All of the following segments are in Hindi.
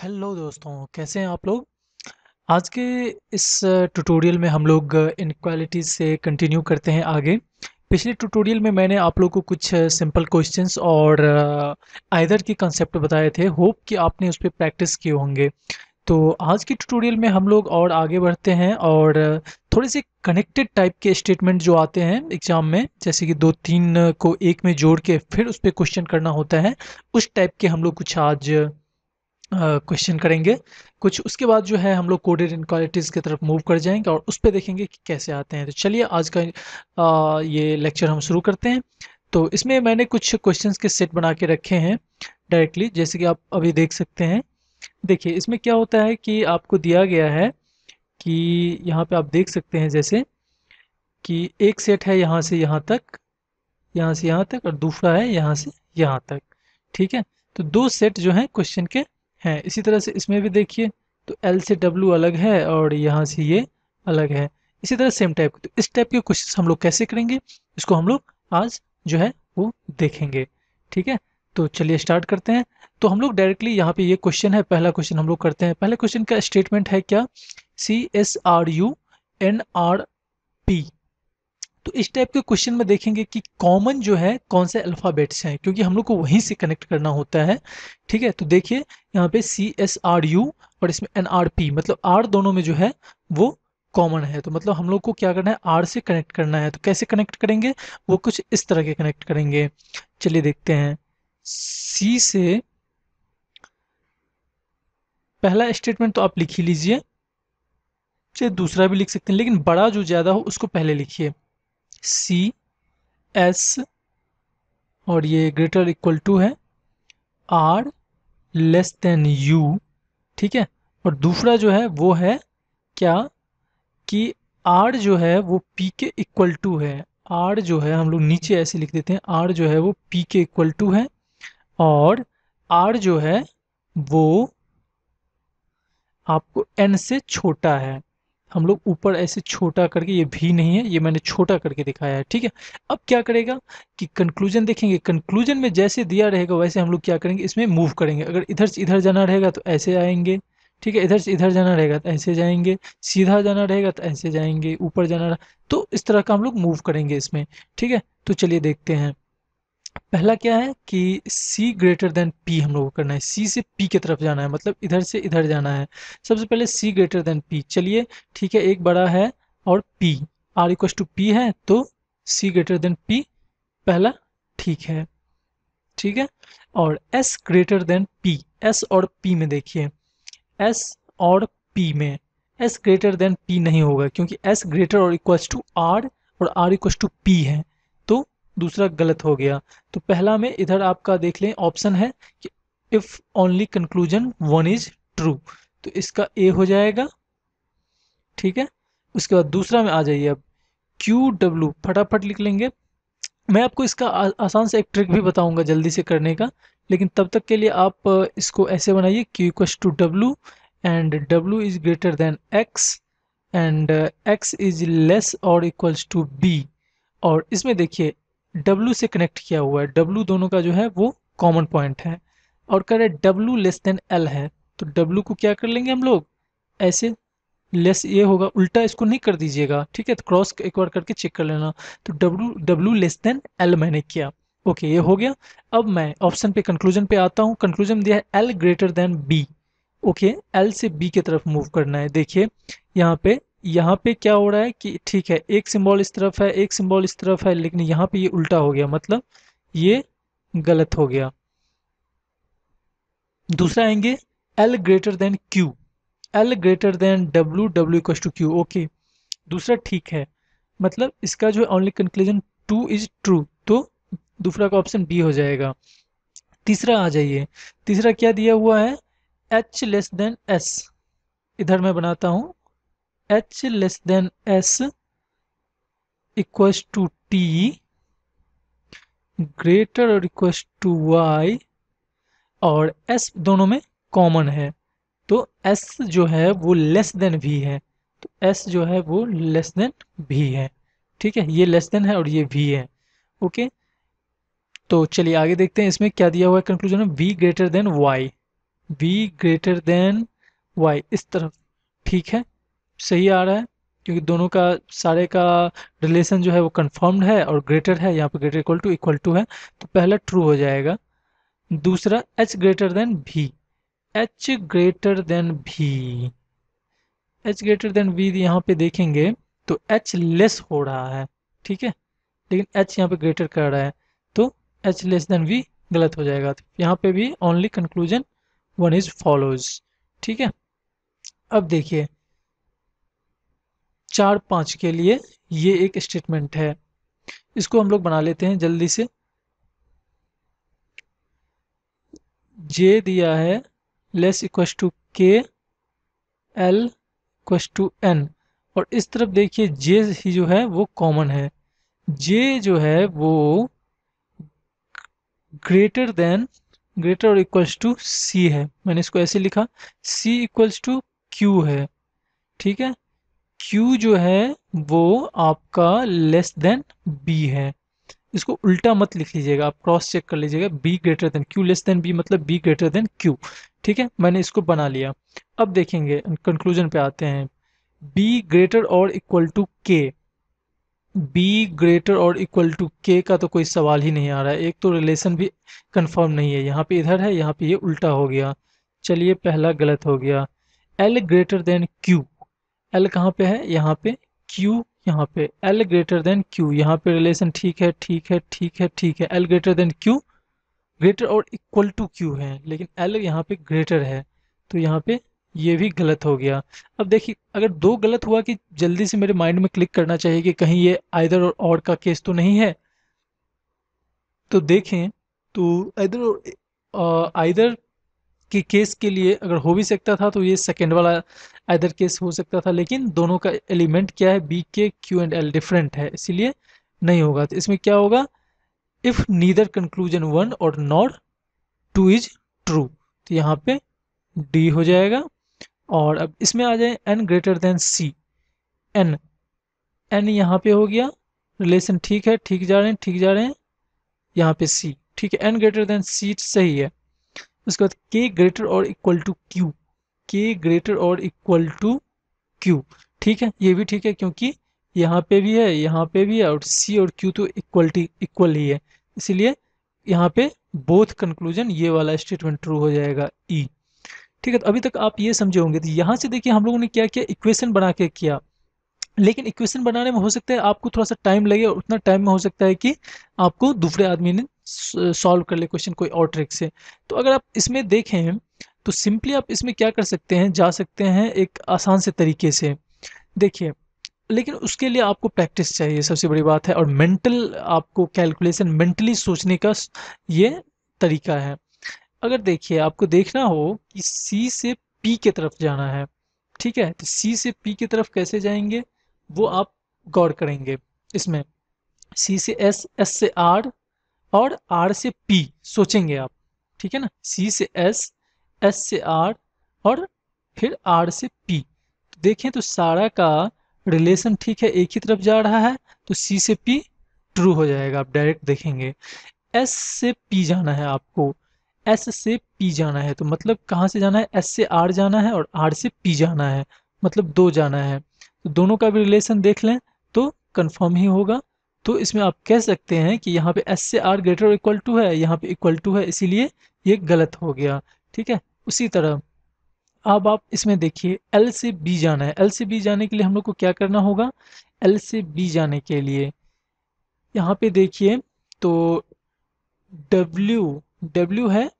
हेलो दोस्तों, कैसे हैं आप लोग? आज के इस ट्यूटोरियल में हम लोग इनक्वालिटीज से कंटिन्यू करते हैं आगे। पिछले ट्यूटोरियल में मैंने आप लोगों को कुछ सिंपल क्वेश्चंस और आइदर के कंसेप्ट बताए थे। होप कि आपने उस पर प्रैक्टिस किए होंगे। तो आज के ट्यूटोरियल में हम लोग और आगे बढ़ते हैं और थोड़े से कनेक्टेड टाइप के स्टेटमेंट जो आते हैं एग्जाम में, जैसे कि दो तीन को एक में जोड़ के फिर उस पर क्वेश्चन करना होता है, उस टाइप के हम लोग कुछ आज क्वेश्चन करेंगे। कुछ उसके बाद जो है हम लोग कोडेड इनक्वालिटीज़ की तरफ मूव कर जाएंगे और उस पे देखेंगे कि कैसे आते हैं। तो चलिए आज का ये लेक्चर हम शुरू करते हैं। तो इसमें मैंने कुछ क्वेश्चंस के सेट बना के रखे हैं डायरेक्टली, जैसे कि आप अभी देख सकते हैं। देखिए इसमें क्या होता है कि आपको दिया गया है कि यहाँ पे आप देख सकते हैं जैसे कि एक सेट है यहाँ से यहाँ तक, यहाँ से यहाँ तक, और दूसरा है यहाँ से यहाँ तक। ठीक है, तो दो सेट जो हैं क्वेश्चन के हैं। इसी तरह से इसमें भी देखिए, तो एल से डब्ल्यू अलग है और यहाँ से ये अलग है। इसी तरह सेम टाइप, तो इस टाइप के क्वेश्चन हम लोग कैसे करेंगे, इसको हम लोग आज जो है वो देखेंगे। ठीक है, तो चलिए स्टार्ट करते हैं। तो हम लोग डायरेक्टली यहाँ पे ये क्वेश्चन है, पहला क्वेश्चन हम लोग करते हैं। पहले क्वेश्चन का स्टेटमेंट है क्या, CSRUNRP। तो इस टाइप के क्वेश्चन में देखेंगे कि कॉमन जो है कौन से अल्फ़ाबेट्स हैं, क्योंकि हम लोग को वहीं से कनेक्ट करना होता है। ठीक है, तो देखिए यहाँ पे CSRU और इसमें NRP, मतलब R दोनों में जो है वो कॉमन है। तो मतलब हम लोग को क्या करना है, R से कनेक्ट करना है। तो कैसे कनेक्ट करेंगे, वो कुछ इस तरह के कनेक्ट करेंगे। चलिए देखते हैं। C से पहला स्टेटमेंट तो आप लिख ही लीजिए, चाहे दूसरा भी लिख सकते हैं, लेकिन बड़ा जो ज़्यादा हो उसको पहले लिखिए। CS और ये ग्रेटर इक्वल टू है आर लेस देन यू। ठीक है, और दूसरा जो है वो है क्या, कि आर जो है वो पी के इक्वल टू है। आर जो है हम लोग नीचे ऐसे लिख देते हैं, आर जो है वो पी के इक्वल टू है, और आर जो है वो आपको एन से छोटा है। हम लोग ऊपर ऐसे छोटा करके, ये भी नहीं है, ये मैंने छोटा करके दिखाया है। ठीक है, अब क्या करेगा कि कंक्लूजन देखेंगे। कंक्लूजन में जैसे दिया रहेगा वैसे हम लोग क्या करेंगे, इसमें मूव करेंगे। अगर इधर से इधर जाना रहेगा तो ऐसे आएंगे। ठीक है, इधर से इधर जाना रहेगा तो ऐसे जाएंगे, सीधा जाना रहेगा तो ऐसे जाएंगे, ऊपर जाना तो इस तरह का हम लोग मूव करेंगे इसमें। ठीक है, तो चलिए देखते हैं। पहला क्या है कि C ग्रेटर देन P हम लोग को करना है। C से P की तरफ जाना है, मतलब इधर से इधर जाना है। सबसे पहले C ग्रेटर देन P, चलिए ठीक है, एक बड़ा है और P, R equal to P है, तो C ग्रेटर देन P पहला ठीक है। ठीक है, और S greater than P, S और P में देखिए, S और P में S ग्रेटर देन P नहीं होगा, क्योंकि S ग्रेटर और इक्वल्स टू R और R इक्वल्स टू P है, तो दूसरा गलत हो गया। तो पहला में इधर आपका देख लें ऑप्शन है कि if only conclusion one is true, तो इसका ए हो जाएगा। ठीक है, उसके बाद दूसरा में आ जाइए। अब QW फटाफट लिख लेंगे। मैं आपको इसका आसान से एक ट्रिक भी बताऊंगा जल्दी से करने का, लेकिन तब तक के लिए आप इसको ऐसे बनाइए, Q equals to W and W is greater than X and X is less और इक्वल्स टू B। और इसमें देखिए W से कनेक्ट किया हुआ है, W दोनों का जो है वो कॉमन पॉइंट है, और कह रहे W लेस देन L है। तो W को क्या कर लेंगे हम लोग, ऐसे लेस ये होगा, उल्टा इसको नहीं कर दीजिएगा। ठीक है, तो क्रॉस एक बार करके चेक कर लेना। तो W लेस देन L मैंने किया। ओके, ये हो गया। अब मैं ऑप्शन पे कंक्लूजन पे आता हूँ। कंक्लूजन में दिया है L greater then B। Okay, L से B की तरफ मूव करना है। देखिए यहाँ पे क्या हो रहा है कि ठीक है, एक सिंबल इस तरफ है, एक सिंबल इस तरफ है, लेकिन यहाँ पे ये उल्टा हो गया, मतलब ये गलत हो गया। दूसरा आएंगे L greater than Q, L greater than W, W equal to Q। Okay, दूसरा ठीक है, मतलब इसका जो है only conclusion two is true, तो दूसरा का ऑप्शन बी हो जाएगा। तीसरा आ जाइए, तीसरा क्या दिया हुआ है, H लेस देन S। इधर मैं बनाता हूँ, H less than S equals to T greater और इक्वल्स टू Y, और S दोनों में कॉमन है, तो S जो है वो लेस देन V है। तो S जो है वो लेस देन V है। ठीक है, ये लेस देन है और ये V है। ओके, तो चलिए आगे देखते हैं इसमें क्या दिया हुआ है कंक्लूजन में, V greater than Y। v greater than y, इस तरफ, ठीक है, सही आ रहा है, क्योंकि दोनों का, सारे का रिलेशन जो है वो कंफर्म्ड है और ग्रेटर है, यहाँ पे ग्रेटर इक्वल टू है, तो पहला ट्रू हो जाएगा। दूसरा h greater than v, h greater than v, h greater than v यहाँ पे देखेंगे तो h लेस हो रहा है, ठीक है, लेकिन h यहाँ पे ग्रेटर कर रहा है, तो h लेस देन v गलत हो जाएगा, तो यहाँ पे भी only conclusion one is follows, ठीक है। अब देखिए 4 5 के लिए ये एक स्टेटमेंट है, इसको हम लोग बना लेते हैं जल्दी से। j दिया है less equal to k, l equal to n, और इस तरफ देखिए j ही जो है वो कॉमन है, j जो है वो ग्रेटर देन, ग्रेटर और इक्वल्स टू c है, मैंने इसको ऐसे लिखा, c इक्वल्स टू q है, ठीक है, q जो है वो आपका लेस देन b है, इसको उल्टा मत लिख लीजिएगा, आप क्रॉस चेक कर लीजिएगा, b greater than q less than b मतलब b ग्रेटर देन q, ठीक है, मैंने इसको बना लिया। अब देखेंगे कंक्लूजन पे आते हैं, b ग्रेटर और equal to k, b greater और इक्वल टू k का तो कोई सवाल ही नहीं आ रहा है, एक तो रिलेशन भी कंफर्म नहीं है, यहाँ पे इधर है, यहाँ पे ये उल्टा हो गया, चलिए पहला गलत हो गया। l greater than q, l कहाँ पे है, यहाँ पे, q यहाँ पे, l ग्रेटर देन q, यहाँ पे रिलेशन ठीक है, ठीक है, ठीक है, ठीक है, l greater than q, greater और इक्वल टू q है, लेकिन l यहाँ पे ग्रेटर है, तो यहाँ पे ये भी गलत हो गया। अब देखिए अगर दो गलत हुआ कि जल्दी से मेरे माइंड में क्लिक करना चाहिए कि कहीं ये आइदर और का केस तो नहीं है, तो देखें तो आइदर के केस के लिए अगर हो भी सकता था तो ये सेकंड वाला आइदर केस हो सकता था, लेकिन दोनों का एलिमेंट क्या है, बी के क्यू एंड एल डिफरेंट है, इसीलिए नहीं होगा, तो इसमें क्या होगा, इफ नीदर कंक्लूजन वन और नॉट टू इज ट्रू, तो यहाँ पे डी हो जाएगा। और अब इसमें आ जाए एन ग्रेटर देन सी, एन, एन यहाँ पे हो गया, रिलेशन ठीक है, ठीक जा रहे हैं, ठीक जा रहे हैं, यहाँ पे सी, ठीक है, एन ग्रेटर देन सी सही है। उसके बाद के ग्रेटर और इक्वल टू क्यू, के ग्रेटर और इक्वल टू क्यू, ठीक है, ये भी ठीक है, क्योंकि यहाँ पे भी है, यहाँ पे भी है, और सी और क्यू तो इक्वल ही है, इसीलिए यहाँ पे बोथ कंक्लूजन, ये वाला स्टेटमेंट ट्रू हो जाएगा, ई, ठीक है। तो अभी तक आप ये समझे होंगे, तो यहाँ से देखिए हम लोगों ने क्या किया, इक्वेशन बना के किया, लेकिन इक्वेशन बनाने में हो सकता है आपको थोड़ा सा टाइम लगे, और उतना टाइम में हो सकता है कि आपको दूसरे आदमी ने सॉल्व कर ले क्वेश्चन कोई और ट्रिक से। तो अगर आप इसमें देखें तो सिंपली आप इसमें क्या कर सकते हैं, जा सकते हैं एक आसान से तरीके से, देखिए, लेकिन उसके लिए आपको प्रैक्टिस चाहिए, सबसे बड़ी बात है, और मेंटल आपको कैलकुलेशन, मेंटली सोचने का ये तरीका है। अगर देखिए आपको देखना हो कि सी से पी की तरफ जाना है, ठीक है, तो सी से पी की तरफ कैसे जाएंगे वो आप गौर करेंगे इसमें, सी से एस, एस से आर, और आर से पी सोचेंगे आप, ठीक है ना, सी से एस, एस से आर, और फिर आर से पी, तो देखें तो सारा का रिलेशन ठीक है, एक ही तरफ जा रहा है, तो सी से पी ट्रू हो जाएगा, आप डायरेक्ट देखेंगे। एस से पी जाना है आपको, एस से पी जाना है, तो मतलब कहाँ से जाना है, एस से आर जाना है और आर से पी जाना है, मतलब दो जाना है, तो दोनों का भी रिलेशन देख लें तो कंफर्म ही होगा। तो इसमें आप कह सकते हैं कि यहाँ पे एस से आर ग्रेटर और इक्वल टू है, यहाँ पे इक्वल टू है, इसीलिए ये गलत हो गया, ठीक है। उसी तरह अब आप इसमें देखिए एल से बी जाना है, एल से बी जाने के लिए हम लोग को क्या करना होगा, एल से बी जाने के लिए यहाँ पे देखिए तो डब्ल्यू, डब्ल्यू है,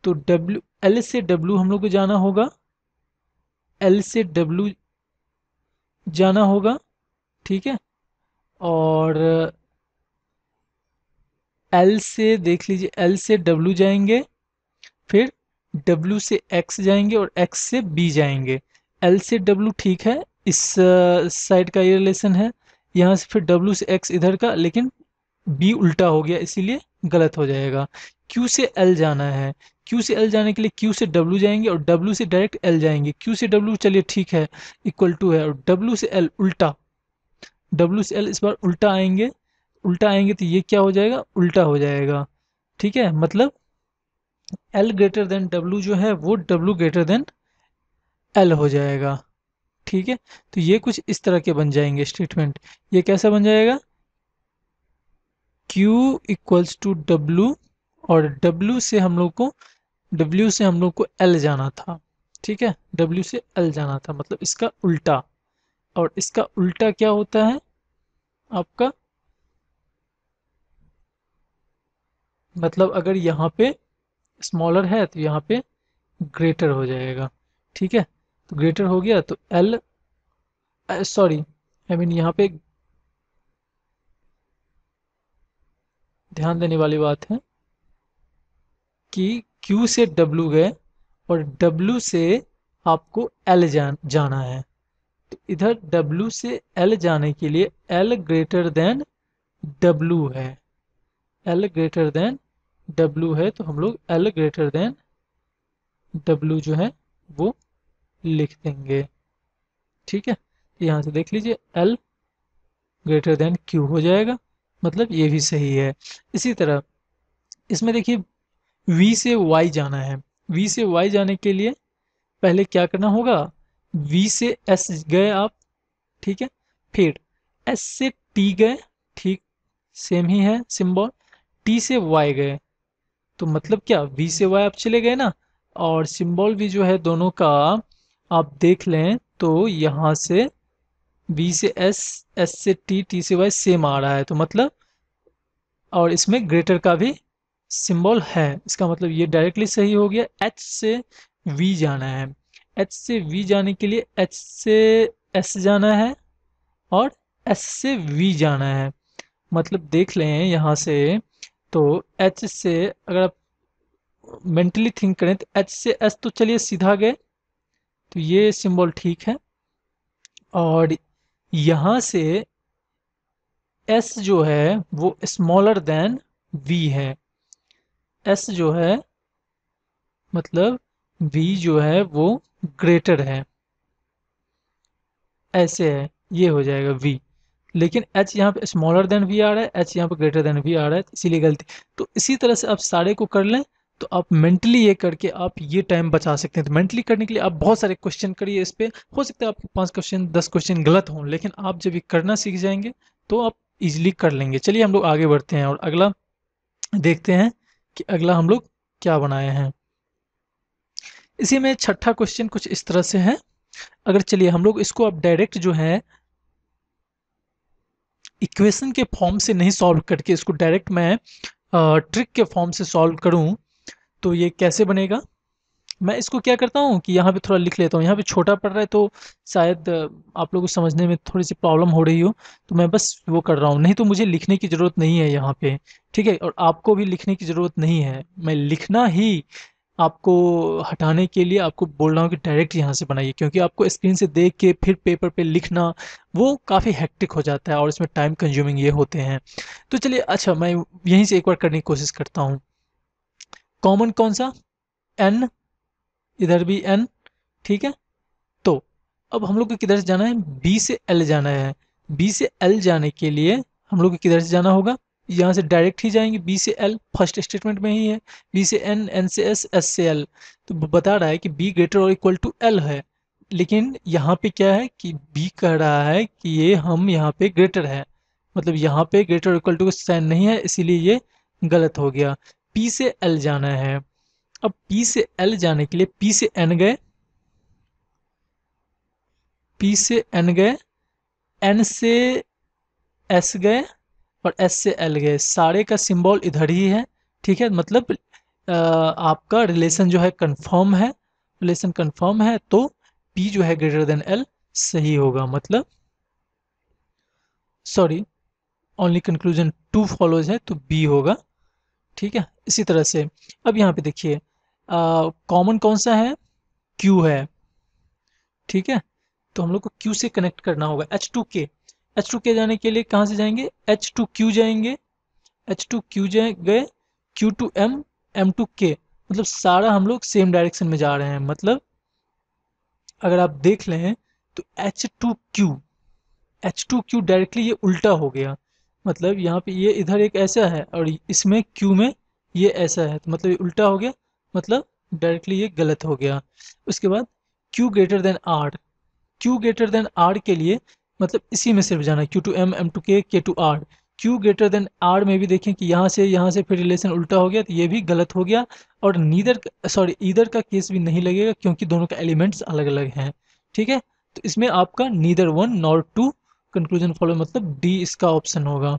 तो डब्ल्यू, एल से डब्ल्यू हम लोग को जाना होगा, एल से डब्ल्यू जाना होगा, ठीक है, और एल से देख लीजिए, एल से डब्ल्यू जाएंगे, फिर डब्ल्यू से एक्स जाएंगे और एक्स से बी जाएंगे, एल से डब्ल्यू ठीक है, इस साइड का ये रिलेशन है, यहाँ से फिर डब्ल्यू से एक्स इधर का, लेकिन बी उल्टा हो गया, इसीलिए गलत हो जाएगा। क्यू से एल जाना है, क्यू से एल जाने के लिए क्यू से डब्ल्यू जाएंगे और डब्ल्यू से डायरेक्ट एल जाएंगे, क्यू से डब्ल्यू चलिए ठीक है, इक्वल टू है, और डब्ल्यू से एल उल्टा, डब्ल्यू से एल इस बार उल्टा आएंगे, उल्टा आएंगे तो ये क्या हो जाएगा, उल्टा हो जाएगा, ठीक है, मतलब एल ग्रेटर देन डब्ल्यू जो है वो डब्ल्यू ग्रेटर देन एल हो जाएगा। ठीक है, तो ये कुछ इस तरह के बन जाएंगे स्टेटमेंट। ये कैसा बन जाएगा, Q इक्वल्स टू डब्ल्यू, और डब्ल्यू से हम लोग को एल जाना था। ठीक है, डब्ल्यू से एल जाना था, मतलब इसका उल्टा। और इसका उल्टा क्या होता है आपका, मतलब अगर यहाँ पे स्मॉलर है तो यहाँ पे ग्रेटर हो जाएगा। ठीक है, तो ग्रेटर हो गया तो एल, सॉरी आई मीन यहाँ पे ध्यान देने वाली बात है कि Q से W गए और W से आपको L जाना है। तो इधर W से L जाने के लिए L ग्रेटर देन W है, L ग्रेटर देन W है, तो हम लोग L ग्रेटर देन W जो है वो लिख देंगे। ठीक है, तो यहाँ से देख लीजिए L ग्रेटर देन Q हो जाएगा, मतलब ये भी सही है। इसी तरह इसमें देखिए V से Y जाना है। V से Y जाने के लिए पहले क्या करना होगा, V से S गए आप, ठीक है, फिर S से T गए, ठीक, सेम ही है सिंबल। T से Y गए, तो मतलब क्या V से Y आप चले गए ना, और सिंबल भी जो है दोनों का आप देख लें तो यहाँ से V से S, S से T, T से Y सेम आ रहा है, तो मतलब और इसमें ग्रेटर का भी सिंबल है, इसका मतलब ये डायरेक्टली सही हो गया। H से V जाना है, H से V जाने के लिए H से S जाना है और S से V जाना है। मतलब देख लें यहाँ से, तो H से अगर आप मेंटली थिंक करें तो H से S तो चलिए सीधा गए, तो ये सिंबल ठीक है। और यहाँ से S जो है वो स्मॉलर देन V है, S जो है मतलब V जो है वो ग्रेटर है, ऐसे है, ये हो जाएगा V। लेकिन H यहाँ पे स्मॉलर देन V आ रहा है, H यहाँ पे ग्रेटर देन V आ रहा है, तो इसीलिए गलती। तो इसी तरह से आप सारे को कर लें, तो आप मेंटली ये करके आप ये टाइम बचा सकते हैं। तो मेंटली करने के लिए आप बहुत सारे क्वेश्चन करिए इस पे, हो सकता है आपके 5 क्वेश्चन 10 क्वेश्चन गलत हों, लेकिन आप जब ये करना सीख जाएंगे तो आप इजिली कर लेंगे। चलिए हम लोग आगे बढ़ते हैं और अगला देखते हैं कि अगला हम लोग क्या बनाए हैं। इसी में छठा क्वेश्चन कुछ इस तरह से है। अगर चलिए हम लोग इसको अब डायरेक्ट जो है इक्वेशन के फॉर्म से नहीं सॉल्व करके इसको डायरेक्ट मैं ट्रिक के फॉर्म से सॉल्व करूं, तो ये कैसे बनेगा। मैं इसको क्या करता हूँ कि यहाँ पे थोड़ा लिख लेता हूँ, यहाँ पे छोटा पड़ रहा है तो शायद आप लोगों को समझने में थोड़ी सी प्रॉब्लम हो रही हो, तो मैं बस वो कर रहा हूँ, नहीं तो मुझे लिखने की ज़रूरत नहीं है यहाँ पे। ठीक है, और आपको भी लिखने की ज़रूरत नहीं है, मैं लिखना ही आपको हटाने के लिए आपको बोल रहा हूँ कि डायरेक्ट यहाँ से बनाइए, क्योंकि आपको स्क्रीन से देख के फिर पेपर पे लिखना वो काफ़ी हेक्टिक हो जाता है और इसमें टाइम कंज्यूमिंग ये होते हैं। तो चलिए अच्छा मैं यहीं से एक बार करने की कोशिश करता हूँ। कॉमन कौन सा, एन, इधर भी एन, ठीक है। तो अब हम लोग को किधर से जाना है, बी से एल जाना है। बी से एल जाने के लिए हम लोग को किधर से जाना होगा, यहाँ से डायरेक्ट ही जाएंगे, बी से एल फर्स्ट स्टेटमेंट में ही है, बी से एन, एन से एस, एस से एल। तो बता रहा है कि बी ग्रेटर और इक्वल टू एल है, लेकिन यहाँ पे क्या है कि बी कह रहा है कि ये हम यहाँ पे ग्रेटर है, मतलब यहाँ पे ग्रेटर और इक्वल टू का साइन नहीं है, इसीलिए ये गलत हो गया। पी से एल जाना है, अब पी से एल जाने के लिए पी से एन गए, पी से एन गए, एन से एस गए और एस से एल गए, सारे का सिंबल इधर ही है। ठीक है, मतलब आपका रिलेशन जो है कंफर्म है, रिलेशन कंफर्म है, तो पी जो है ग्रेटर देन एल सही होगा, मतलब sorry only conclusion two follows है तो बी होगा। ठीक है, इसी तरह से अब यहाँ पे देखिए कॉमन कौन सा है, क्यू है। ठीक है, तो हम लोग को Q से कनेक्ट करना होगा, H2K। H2K जाने के लिए कहाँ से जाएंगे, H2Q जाएंगे, H2Q गए, Q2M, M2K, मतलब सारा हम लोग सेम डायरेक्शन में जा रहे हैं। मतलब अगर आप देख लें तो H2Q, H2Q डायरेक्टली ये उल्टा हो गया, मतलब यहाँ पे ये इधर एक ऐसा है और इसमें Q में ये ऐसा है, तो मतलब ये उल्टा हो गया, मतलब डायरेक्टली ये गलत हो गया। उसके बाद Q greater than R, Q greater than R के लिए मतलब इसी में सिर्फ जाना है, Q to M, M to K, K to R। Q greater than R में भी देखें कि यहाँ से फिर रिलेशन उल्टा हो गया, तो ये भी गलत हो गया। और नीदर सॉरी ईदर का केस भी नहीं लगेगा क्योंकि दोनों का एलिमेंट्स अलग अलग हैं। ठीक है, तो इसमें आपका neither one nor two conclusion follow, मतलब डी इसका ऑप्शन होगा।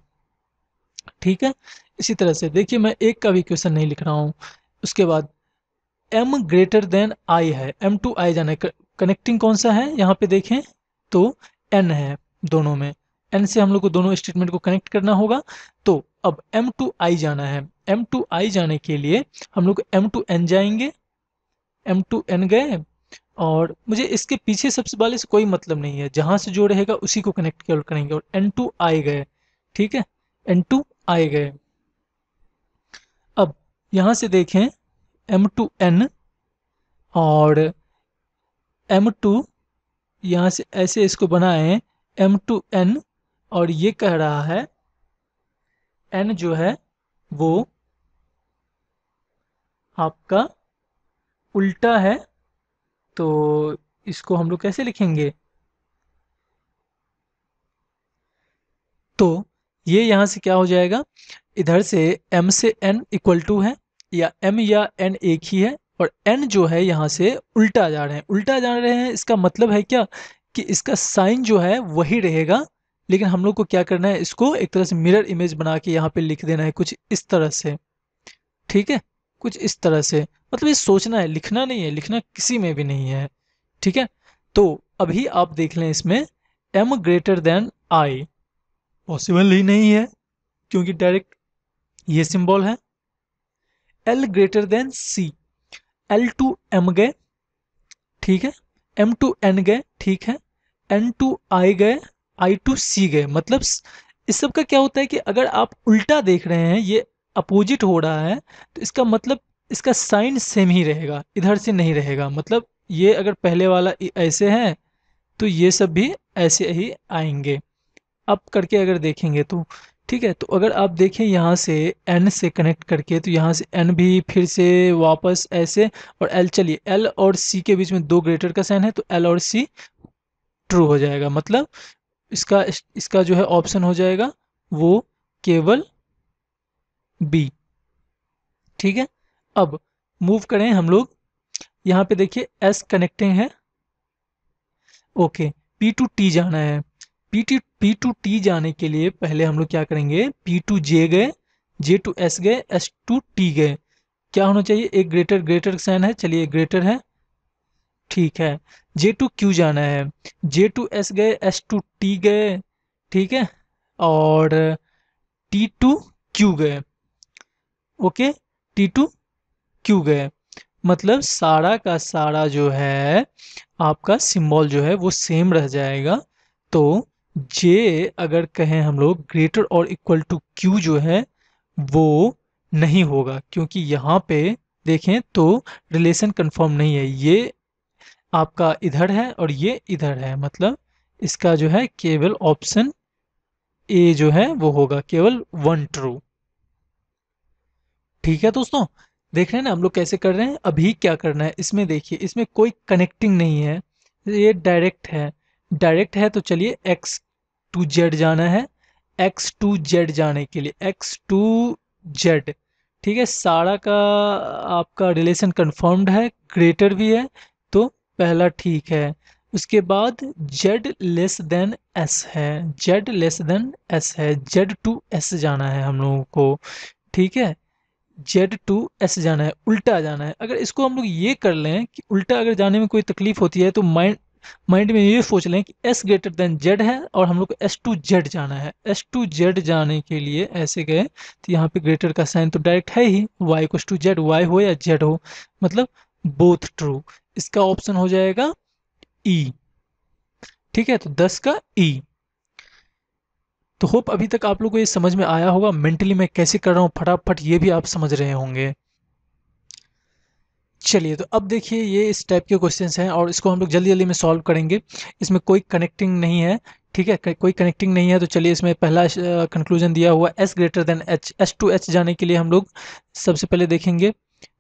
ठीक है, इसी तरह से देखिए मैं एक का भी क्वेश्चन नहीं लिख रहा हूँ। उसके बाद m ग्रेटर देन i है, m टू i जाना है, कनेक्टिंग कौन सा है यहाँ पे देखें तो n है दोनों में, n से हम लोग को दोनों स्टेटमेंट को कनेक्ट करना होगा। तो अब m टू i जाना है, m टू i जाने के लिए हम लोग m टू n जाएंगे, m टू n गए, और मुझे इसके पीछे सबसे वाले से कोई मतलब नहीं है, जहां से जो रहेगा उसी को कनेक्ट करेंगे, और n टू i गए। ठीक है, n टू i गए। अब यहाँ से देखें m टू n और m2, यहाँ से ऐसे इसको बनाएं m2n, और ये कह रहा है n जो है वो आपका उल्टा है, तो इसको हम लोग कैसे लिखेंगे, तो ये यहाँ से क्या हो जाएगा, इधर से m से n इक्वल टू है, या m या n एक ही है, और n जो है यहाँ से उल्टा जा रहे हैं, उल्टा जा रहे हैं, इसका मतलब है क्या कि इसका साइन जो है वही रहेगा, लेकिन हम लोग को क्या करना है, इसको एक तरह से मिरर इमेज बना के यहाँ पे लिख देना है कुछ इस तरह से। ठीक है, कुछ इस तरह से, मतलब ये सोचना है, लिखना नहीं है, लिखना किसी में भी नहीं है। ठीक है, तो अभी आप देख लें इसमें m greater than i possible ही नहीं है क्योंकि डायरेक्ट ये सिंबल है। L greater than C, L to M गए, ठीक है, M टू N गए, ठीक है, N टू I गए, I टू C गए, मतलब इस सब का क्या होता है कि अगर आप उल्टा देख रहे हैं, ये अपोजिट हो रहा है, तो इसका मतलब इसका साइन सेम ही रहेगा, इधर से नहीं रहेगा, मतलब ये अगर पहले वाला ऐसे है तो ये सब भी ऐसे ही आएंगे। अब करके अगर देखेंगे तो ठीक है, तो अगर आप देखें यहाँ से n से कनेक्ट करके, तो यहाँ से n भी फिर से वापस ऐसे, और l, चलिए l और c के बीच में दो ग्रेटर का साइन है, तो l और c ट्रू हो जाएगा, मतलब इसका इसका जो है ऑप्शन हो जाएगा वो केवल b। ठीक है, अब मूव करें हम लोग, यहाँ पे देखिए s कनेक्टिंग है, ओके, p टू t जाना है, पी टू टी जाने के लिए पहले हम लोग क्या करेंगे, पी टू जे गए, जे टू एस गए, एस टू टी गए, क्या होना चाहिए, एक ग्रेटर ग्रेटर साइन है, चलिए ग्रेटर है, ठीक है, जे टू क्यू जाना है, जे टू एस गए, एस टू टी गए, ठीक है, और टी टू क्यू गए, ओके, टी टू क्यू गए, मतलब सारा का सारा जो है आपका सिंबल जो है वो सेम रह जाएगा। तो जे अगर कहें हम लोग ग्रेटर और इक्वल टू क्यू जो है वो नहीं होगा, क्योंकि यहाँ पे देखें तो रिलेशन कंफर्म नहीं है, ये आपका इधर है और ये इधर है, मतलब इसका जो है केवल ऑप्शन ए जो है वो होगा, केवल वन ट्रू। ठीक है दोस्तों, देख रहे हैं ना हम लोग कैसे कर रहे हैं। अभी क्या करना है इसमें, देखिए इसमें कोई कनेक्टिंग नहीं है, ये डायरेक्ट है, डायरेक्ट है, तो चलिए एक्स टू जेड जाना है, एक्स टू जेड जाने के लिए एक्स टू जेड, ठीक है, सारा का आपका रिलेशन कंफर्म्ड है, ग्रेटर भी है, तो पहला ठीक है। उसके बाद जेड लेस देन एस है, जेड लेस देन एस है, जेड टू एस जाना है हम लोगों को, ठीक है, जेड टू एस जाना है, उल्टा जाना है। अगर इसको हम लोग ये कर लें कि उल्टा अगर जाने में कोई तकलीफ होती है, तो माइंड माइंड में ये सोच लें कि एस ग्रेटर देन जेड है और हम लोग को एस टू जेड जाना है, एस टू जेड जाने के लिए ऐसे गए, तो यहाँ पे ग्रेटर का साइन तो डायरेक्ट है ही, Y equal to Z, Y हो या जेड हो, मतलब बोथ ट्रू, इसका ऑप्शन हो जाएगा ई। ठीक है, तो 10 का ई। तो होप अभी तक आप लोग को ये समझ में आया होगा, मेंटली मैं कैसे कर रहा हूँ फटाफट ये भी आप समझ रहे होंगे। चलिए, तो अब देखिए ये इस टाइप के क्वेश्चंस हैं और इसको हम लोग जल्दी जल्दी में सॉल्व करेंगे। इसमें कोई कनेक्टिंग नहीं है, ठीक है, कोई कनेक्टिंग नहीं है, तो चलिए इसमें पहला कंक्लूजन दिया हुआ S greater than H, S to H जाने के लिए हम लोग सबसे पहले देखेंगे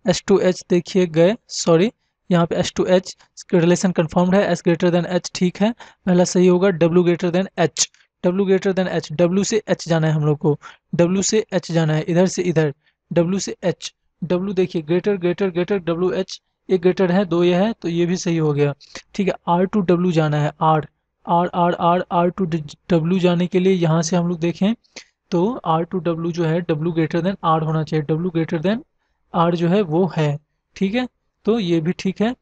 H2H देखिए गए, सॉरी, यहाँ पे H2H रिलेशन कंफर्म्ड है, S ग्रेटर देन H ठीक है, पहला सही होगा। W greater than H, W greater than H, W से H जाना है हम लोग को, W से H जाना है, इधर से इधर, W से H, W देखिए ग्रेटर ग्रेटर ग्रेटर WH, एक ग्रेटर है, दो ये है, तो ये भी सही हो गया। ठीक है, R टू W जाना है, R टू W जाने के लिए यहाँ से हम लोग देखें तो R टू W जो है W ग्रेटर देन R होना चाहिए, W ग्रेटर देन R जो है वो है, ठीक है, तो ये भी ठीक है।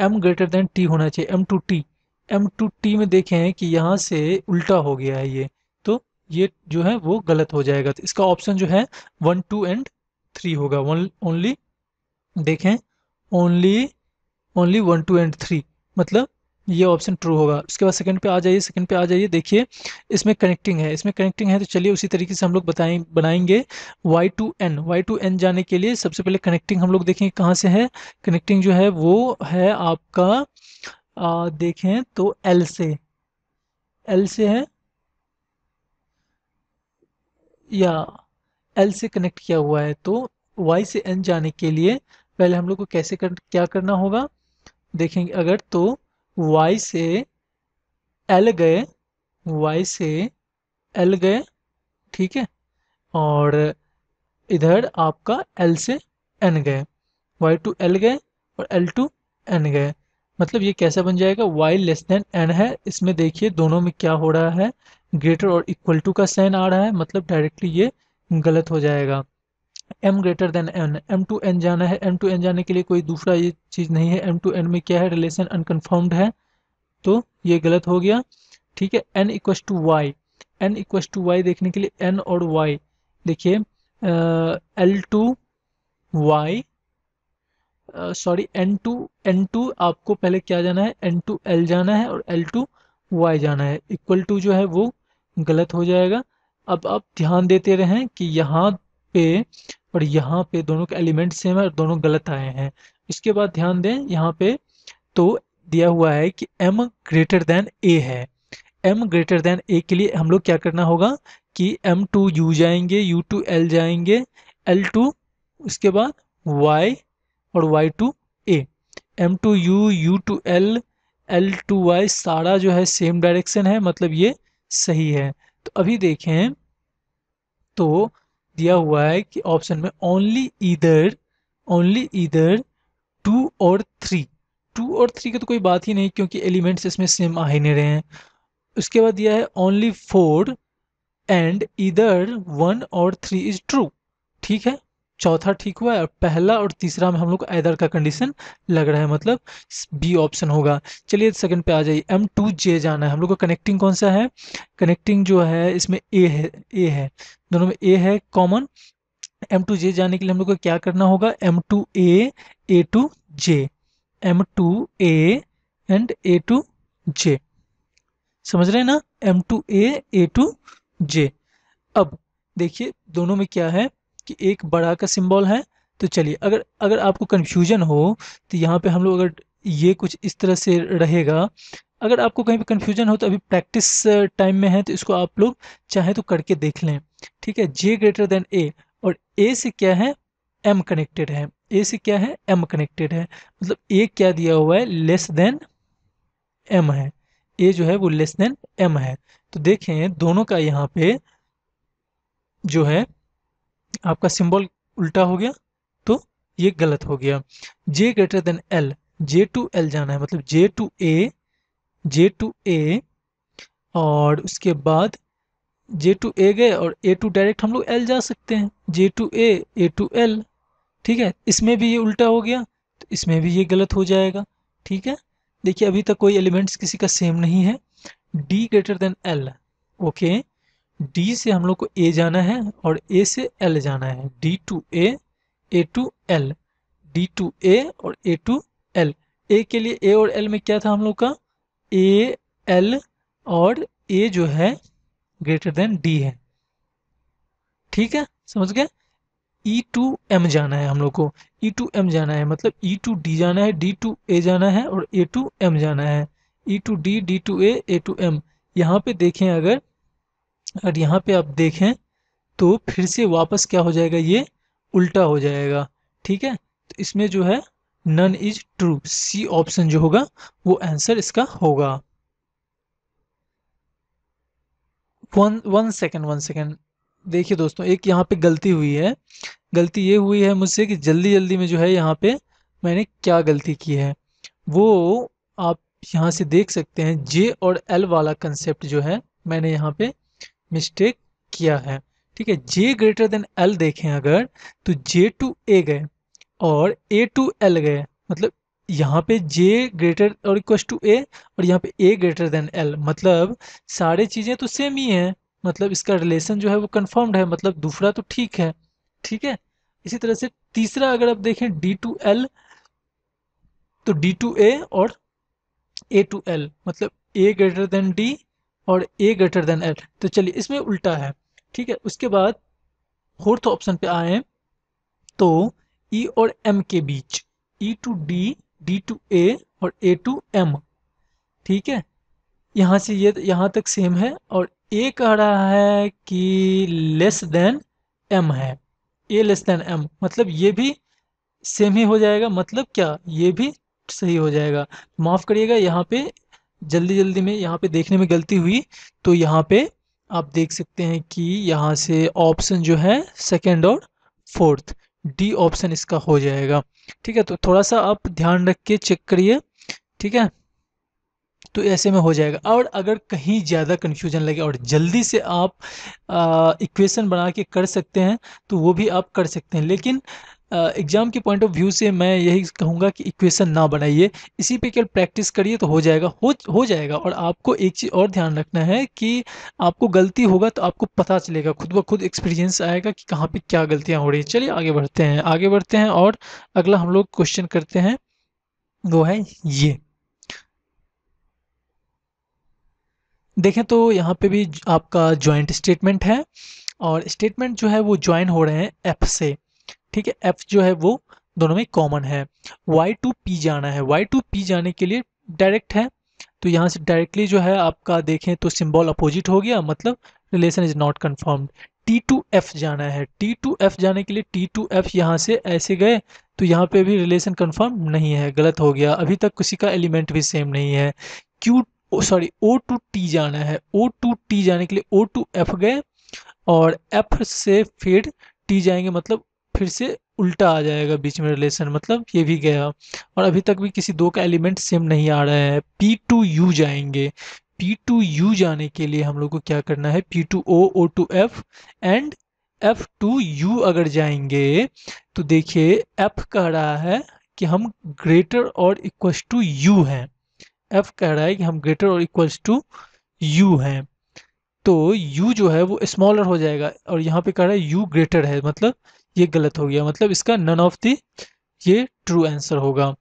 M ग्रेटर देन T होना चाहिए, M to T, M to T में देखें कि यहाँ से उल्टा हो गया है ये, तो ये जो है वो गलत हो जाएगा, तो इसका ऑप्शन जो है 1 2 एंड 3 होगा, वन ओनली, देखें, ओनली ओनली 1 2 एंड 3, मतलब ये ऑप्शन ट्रू होगा। उसके बाद सेकंड पे आ जाइए, सेकंड पे आ जाइए, देखिए इसमें कनेक्टिंग है, इसमें कनेक्टिंग है, तो चलिए उसी तरीके से हम लोग बनाएंगे। Y2N जाने के लिए सबसे पहले कनेक्टिंग हम लोग देखें कहाँ से है। कनेक्टिंग जो है वो है आपका देखें तो एल से है, या एल से कनेक्ट किया हुआ है, तो Y से N जाने के लिए पहले हम लोग को क्या करना होगा, देखेंगे अगर तो Y से L गए, Y से L गए, ठीक है, और इधर आपका L से N गए, Y टू L गए और L टू N गए, मतलब ये कैसा बन जाएगा, Y लेस देन N है, इसमें देखिए दोनों में क्या हो रहा है, ग्रेटर और इक्वल टू का साइन आ रहा है, मतलब डायरेक्टली ये गलत हो जाएगा। M greater than N, M to N जाना है, M टू N जाने के लिए कोई दूसरा ये चीज़ नहीं है, M टू N में क्या है, रिलेशन अनकन्फर्म्ड है, तो ये गलत हो गया। ठीक है, n equals to Y, n equals to Y देखने के लिए n और y देखिए, L to Y, sorry N to आपको पहले क्या जाना है, एन टू एल जाना है और एल टू वाई जाना है, इक्वल टू जो है वो गलत हो जाएगा। अब आप ध्यान देते रहें कि यहाँ पे और यहाँ पे दोनों के एलिमेंट सेम है और दोनों गलत आए हैं। इसके बाद ध्यान दें यहाँ पे, तो दिया हुआ है कि m ग्रेटर देन a है, m ग्रेटर देन a के लिए हम लोग क्या करना होगा कि m टू u जाएंगे, u टू l जाएंगे, l टू उसके बाद y और y to a, m to u, u to l, l to y सारा जो है सेम डायरेक्शन है, मतलब ये सही है। तो अभी देखें तो दिया हुआ है कि ऑप्शन में ओनली ईदर 2 और 3, 2 और 3 की तो कोई बात ही नहीं क्योंकि एलिमेंट्स इसमें सेम आ ही नहीं रहे हैं। उसके बाद दिया है ओनली 4 एंड इधर 1 और 3 इज ट्रू, ठीक है, चौथा ठीक हुआ है, और पहला और तीसरा में हम लोग को आइदर का कंडीशन लग रहा है, मतलब बी ऑप्शन होगा। चलिए सेकंड पे आ जाइए, M2J जाना है हम लोग को, कनेक्टिंग कौन सा है, कनेक्टिंग जो है इसमें ए है, दोनों में ए है कॉमन। M2J जाने के लिए हम लोग को क्या करना होगा, M2A to J, M2A and A to J, समझ रहे हैं ना, M2A टू J। अब देखिए दोनों में क्या है कि एक बड़ा का सिंबल है, तो चलिए अगर अगर आपको कन्फ्यूजन हो तो यहाँ पे हम लोग अगर ये कुछ इस तरह से रहेगा, अगर आपको कहीं पे कन्फ्यूजन हो तो अभी प्रैक्टिस टाइम में है, तो इसको आप लोग चाहे तो करके देख लें। ठीक है, J ग्रेटर देन A, और A से क्या है, M कनेक्टेड है, A से क्या है, M कनेक्टेड है, मतलब A क्या दिया हुआ है, लेस देन M है, A जो है वो लेस देन M है, तो देखें दोनों का यहाँ पे जो है आपका सिंबल उल्टा हो गया, तो ये गलत हो गया। J greater than L, J to L जाना है, मतलब J टू A और उसके बाद J टू A गए और A टू डायरेक्ट हम लोग L जा सकते हैं, J to A, A to L, ठीक है, इसमें भी ये उल्टा हो गया, तो इसमें भी ये गलत हो जाएगा। ठीक है, देखिए अभी तक कोई एलिमेंट्स किसी का सेम नहीं है। D greater than L, okay, D से हम लोग को A जाना है और A से L जाना है, D to A, A to L, D to A और A टू L। A के लिए A और L में क्या था हम लोग का, A L, और A जो है ग्रेटर देन D है, ठीक है, समझ गए। E टू M जाना है हम लोग को, E टू M जाना है, मतलब E टू D जाना है, D टू A जाना है और A टू M जाना है, E to D, D to A, A to M। यहाँ पे देखें अगर यहाँ पे आप देखें तो फिर से वापस क्या हो जाएगा, ये उल्टा हो जाएगा, ठीक है। तो इसमें जो है none is true, C option जो होगा वो आंसर इसका होगा। वन सेकेंड देखिए दोस्तों, एक यहाँ पे गलती हुई है। गलती ये हुई है मुझसे कि जल्दी जल्दी में जो है यहाँ पे मैंने क्या गलती की है वो आप यहाँ से देख सकते हैं। जे और एल वाला कंसेप्ट जो है मैंने यहाँ पे मिस्टेक किया है। ठीक है, जे ग्रेटर देन एल देखें अगर, तो जे टू ए गए और ए टू एल गए, मतलब यहाँ पे जे ग्रेटर और इक्वल टू ए और यहाँ पे ए ग्रेटर देन एल, मतलब सारे चीजें तो सेम ही है, मतलब इसका रिलेशन जो है वो कंफर्म्ड है, मतलब दूसरा तो ठीक है। ठीक है, इसी तरह से तीसरा अगर आप देखें डी टू एल, तो डी टू ए और ए टू एल, मतलब ए ग्रेटर देन डी और ए ग्रेटर देन एल। तो चलिए इसमें उल्टा है। ठीक है, उसके बाद फोर्थ ऑप्शन पे आए तो ई और एम के बीच, ई टू डी, डी टू ए और ए टू एम। ठीक है, यहाँ से ये यहाँ तक सेम है और ए कह रहा है कि लेस देन एम है, ए लेस देन एम, मतलब ये भी सेम ही हो जाएगा, मतलब क्या ये भी सही हो जाएगा। माफ करिएगा, यहाँ पे जल्दी जल्दी में यहाँ पे देखने में गलती हुई, तो यहाँ पे आप देख सकते हैं कि यहाँ से ऑप्शन जो है सेकंड और फोर्थ, डी ऑप्शन इसका हो जाएगा। ठीक है, तो थोड़ा सा आप ध्यान रख के चेक करिए। ठीक है, तो ऐसे में हो जाएगा। और अगर कहीं ज़्यादा कन्फ्यूजन लगे और जल्दी से आप इक्वेशन बना के कर सकते हैं तो वो भी आप कर सकते हैं, लेकिन एग्जाम के पॉइंट ऑफ व्यू से मैं यही कहूँगा कि इक्वेशन ना बनाइए, इसी पे केवल प्रैक्टिस करिए तो हो जाएगा, हो जाएगा। और आपको एक चीज़ और ध्यान रखना है कि आपको गलती होगा तो आपको पता चलेगा, खुद ब खुद एक्सपीरियंस आएगा कि कहाँ पे क्या गलतियाँ हो रही हैं। चलिए आगे बढ़ते हैं, आगे बढ़ते हैं और अगला हम लोग क्वेश्चन करते हैं, वो है ये। देखें तो यहाँ पे भी आपका जॉइंट स्टेटमेंट है और स्टेटमेंट जो है वो ज्वाइन हो रहे हैं एफ से। ठीक है, एफ जो है वो दोनों में कॉमन है। वाई टू पी जाना है, वाई टू पी जाने के लिए डायरेक्ट है, तो यहाँ से डायरेक्टली जो है आपका देखें तो सिंबल अपोजिट हो गया, मतलब relation is not confirmed. T to F जाना है, टी टू एफ जाने के लिए टी टू एफ यहाँ से ऐसे गए तो यहाँ पे भी रिलेशन कन्फर्म नहीं है, गलत हो गया, अभी तक किसी का एलिमेंट भी सेम नहीं है। Q sorry O to T जाना है, ओ टू टी जाने के लिए ओ टू एफ गए और एफ से फिर टी जाएंगे, मतलब फिर से उल्टा आ जाएगा बीच में रिलेशन, मतलब ये भी गया और अभी तक भी किसी दो का एलिमेंट सेम नहीं आ रहा है। पी टू यू जाएंगे, पी टू यू जाने के लिए हम लोग को क्या करना है, P to O, O to F and F to U अगर जाएंगे तो देखिए एफ कह रहा है कि हम ग्रेटर और इक्वल टू यू हैं, एफ कह रहा है कि हम ग्रेटर और इक्वल्स टू यू हैं, तो u जो है वो स्मॉलर हो जाएगा और यहाँ पे कह रहा है u ग्रेटर है, मतलब ये गलत हो गया, मतलब इसका नन ऑफ दी ये ट्रू आंसर होगा।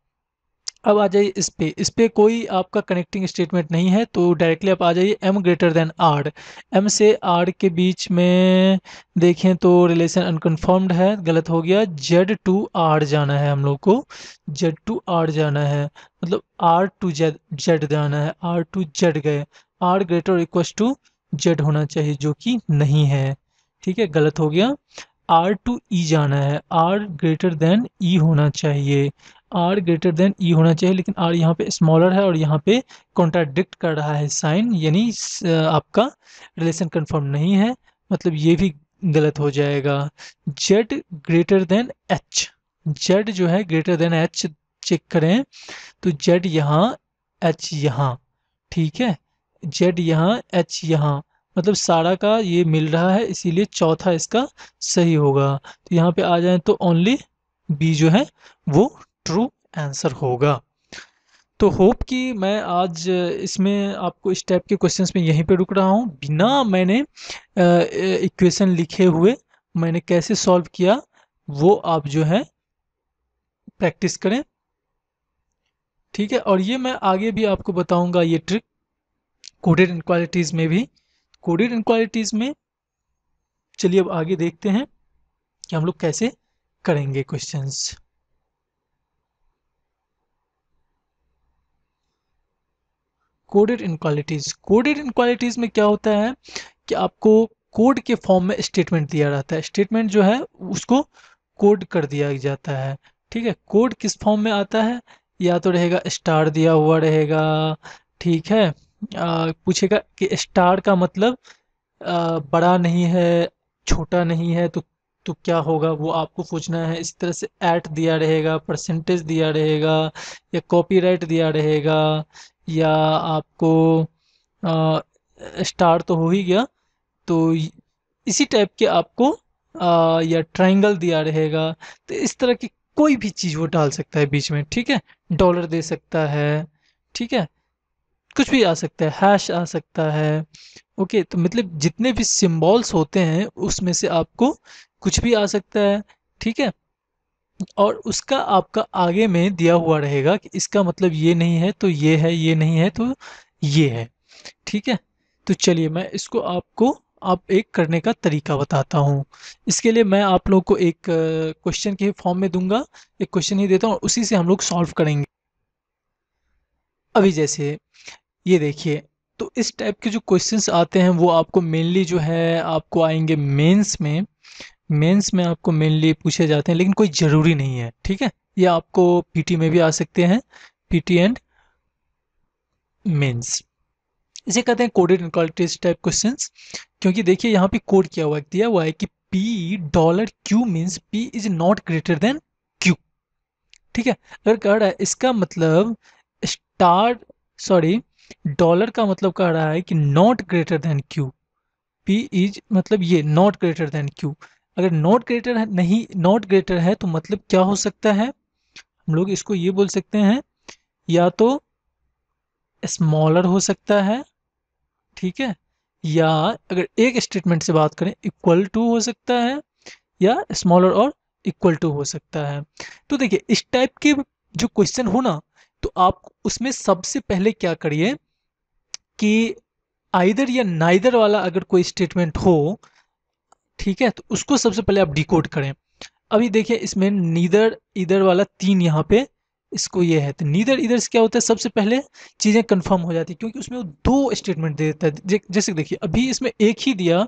अब आ जाइए इस पे कोई आपका कनेक्टिंग स्टेटमेंट नहीं है, तो डायरेक्टली आप आ जाइए m greater than r, m से r के बीच में देखें तो रिलेशन अनकन्फर्म्ड है, गलत हो गया। z टू r जाना है हम लोग को, z टू r जाना है, मतलब r टू z जाना है, r टू z गए, r greater equal to z होना चाहिए जो कि नहीं है। ठीक है, गलत हो गया। आर टू ई जाना है, आर ग्रेटर देन ई होना चाहिए, आर ग्रेटर देन ई होना चाहिए, लेकिन आर यहाँ पे स्मॉलर है और यहाँ पे कॉन्ट्राडिक्ट कर रहा है साइन, यानी आपका रिलेशन कंफर्म नहीं है, मतलब ये भी गलत हो जाएगा। Z greater than H, Z जो है ग्रेटर देन एच चेक करें तो जेड यहाँ, एच यहाँ, ठीक है, जेड यहाँ, एच यहाँ, मतलब सारा का ये मिल रहा है, इसीलिए चौथा इसका सही होगा। तो यहाँ पे आ जाए तो ओनली बी जो है वो ट्रू आंसर होगा। तो होप कि मैं आज इसमें आपको इस टाइप के क्वेश्चंस में यहीं पे रुक रहा हूँ, बिना मैंने इक्वेशन लिखे हुए मैंने कैसे सॉल्व किया वो आप जो है प्रैक्टिस करें। ठीक है, और ये मैं आगे भी आपको बताऊंगा ये ट्रिक कोडेड इनक्वालिटीज में भी, कोडेड इनक्वालिटीज में। चलिए अब आगे देखते हैं कि हम लोग कैसे करेंगे questions. Coded inequalities, coded inequalities में क्या होता है कि आपको कोड के फॉर्म में स्टेटमेंट दिया रहता है, स्टेटमेंट जो है उसको कोड कर दिया जाता है। ठीक है, कोड किस फॉर्म में आता है, या तो रहेगा स्टार दिया हुआ रहेगा, ठीक है, पूछेगा कि स्टार का मतलब बड़ा नहीं है, छोटा नहीं है, तो क्या होगा वो आपको पूछना है। इसी तरह से एट दिया रहेगा, परसेंटेज दिया रहेगा, या कॉपीराइट दिया रहेगा, या आपको स्टार तो हो ही गया, तो इसी टाइप के आपको या ट्रायंगल दिया रहेगा। तो इस तरह की कोई भी चीज़ वो डाल सकता है बीच में, ठीक है, डॉलर दे सकता है, ठीक है, कुछ भी आ सकता है, हैश आ सकता है। ओके, तो मतलब जितने भी सिंबल्स होते हैं उसमें से आपको कुछ भी आ सकता है, ठीक है, और उसका आपका आगे में दिया हुआ रहेगा कि इसका मतलब ये नहीं है तो ये है, ये नहीं है तो ये है, ठीक है। तो चलिए मैं इसको आपको आप एक करने का तरीका बताता हूँ। इसके लिए मैं आप लोगों को एक क्वेश्चन के फॉर्म में दूंगा, एक क्वेश्चन ही देता हूँ, उसी से हम लोग सॉल्व करेंगे। अभी जैसे ये देखिए, तो इस टाइप के जो क्वेश्चंस आते हैं वो आपको मेनली जो है आपको आएंगे मेंस में। मेंस में आपको मेनली पूछे जाते हैं, लेकिन कोई ज़रूरी नहीं है, ठीक है, ये आपको पीटी में भी आ सकते हैं, पीटी एंड मेंस। इसे कहते हैं कोडेड इनक्वालिटीज टाइप क्वेश्चंस, क्योंकि देखिए यहाँ पे कोड किया हुआ है, दिया हुआ है कि P dollar Q means P is not greater than Q, ठीक है। अगर कह रहा है इसका मतलब स्टार, सॉरी, डॉलर का मतलब कह रहा है कि not greater than Q, P is मतलब ये नॉट ग्रेटर देन क्यू। अगर नॉट ग्रेटर है, नहीं नॉट ग्रेटर है, तो मतलब क्या हो सकता है, हम लोग इसको ये बोल सकते हैं, या तो स्मॉलर हो सकता है, ठीक है, या अगर एक स्टेटमेंट से बात करें इक्वल टू हो सकता है, या स्मॉलर और इक्वल टू हो सकता है। तो देखिए इस टाइप के जो क्वेश्चन हो ना, तो आप उसमें सबसे पहले क्या करिए कि आइदर या नाइदर वाला अगर कोई स्टेटमेंट हो, ठीक है, तो उसको सबसे पहले आप डिकोड करें। अभी देखिए इसमें नीदर इधर वाला तीन यहाँ पे इसको ये है, तो नीदर इधर से क्या होता है, सबसे पहले चीज़ें कंफर्म हो जाती है, क्योंकि उसमें वो दो स्टेटमेंट दे देता है। जैसे देखिए अभी इसमें एक ही दिया,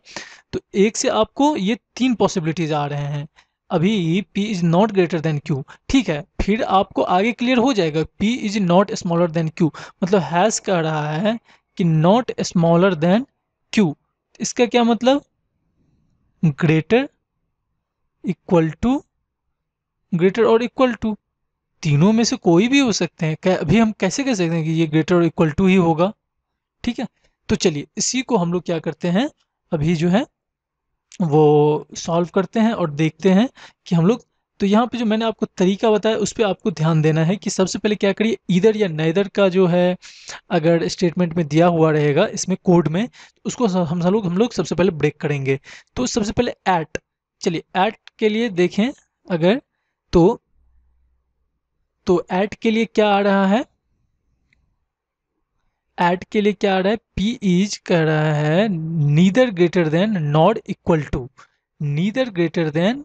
तो एक से आपको ये तीन पॉसिबिलिटीज आ रहे हैं। अभी p is not greater than q, ठीक है, फिर आपको आगे क्लियर हो जाएगा p is not smaller than q, मतलब हैश कह रहा है कि नॉट स्मॉलर देन q। इसका क्या मतलब, ग्रेटर, इक्वल टू, ग्रेटर और इक्वल टू, तीनों में से कोई भी हो सकते हैं। अभी हम कैसे कह सकते हैं कि ये ग्रेटर और इक्वल टू ही होगा, ठीक है। तो चलिए इसी को हम लोग क्या करते हैं, अभी जो है वो सॉल्व करते हैं और देखते हैं कि हम लोग, तो यहाँ पे जो मैंने आपको तरीका बताया उस पर आपको ध्यान देना है कि सबसे पहले क्या करिए, इधर या नैदर का जो है अगर स्टेटमेंट में दिया हुआ रहेगा इसमें कोड में, तो उसको हम लोग सबसे पहले ब्रेक करेंगे। तो सबसे पहले एट, चलिए एट के लिए देखें अगर, तो ऐड के लिए क्या आ रहा है, ऐड के लिए क्या आ रहा है, पी इज कह रहा है neither greater than not equal to, neither greater than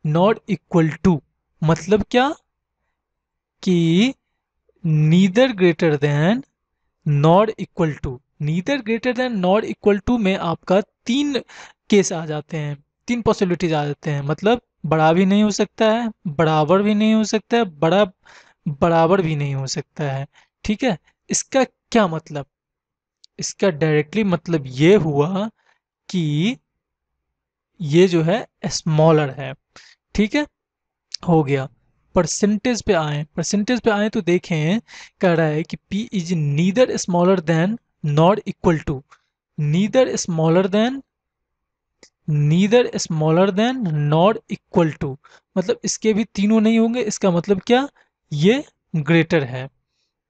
not equal to, मतलब क्या कि neither greater than not equal to, neither greater than not equal to में आपका तीन केस आ जाते हैं, तीन पॉसिबिलिटीज आ जाते हैं, मतलब बड़ा भी नहीं हो सकता है, बराबर भी नहीं हो सकता है, बड़ा बराबर भी नहीं हो सकता है, ठीक है। इसका क्या मतलब, इसका डायरेक्टली मतलब ये हुआ कि ये जो है स्मॉलर है, ठीक है, हो गया। परसेंटेज पे आए, परसेंटेज पे आए तो देखें, कह रहा है कि p is neither smaller than not equal to, neither smaller than, neither smaller than not equal to, मतलब इसके भी तीनों नहीं होंगे, इसका मतलब क्या, ये ग्रेटर है,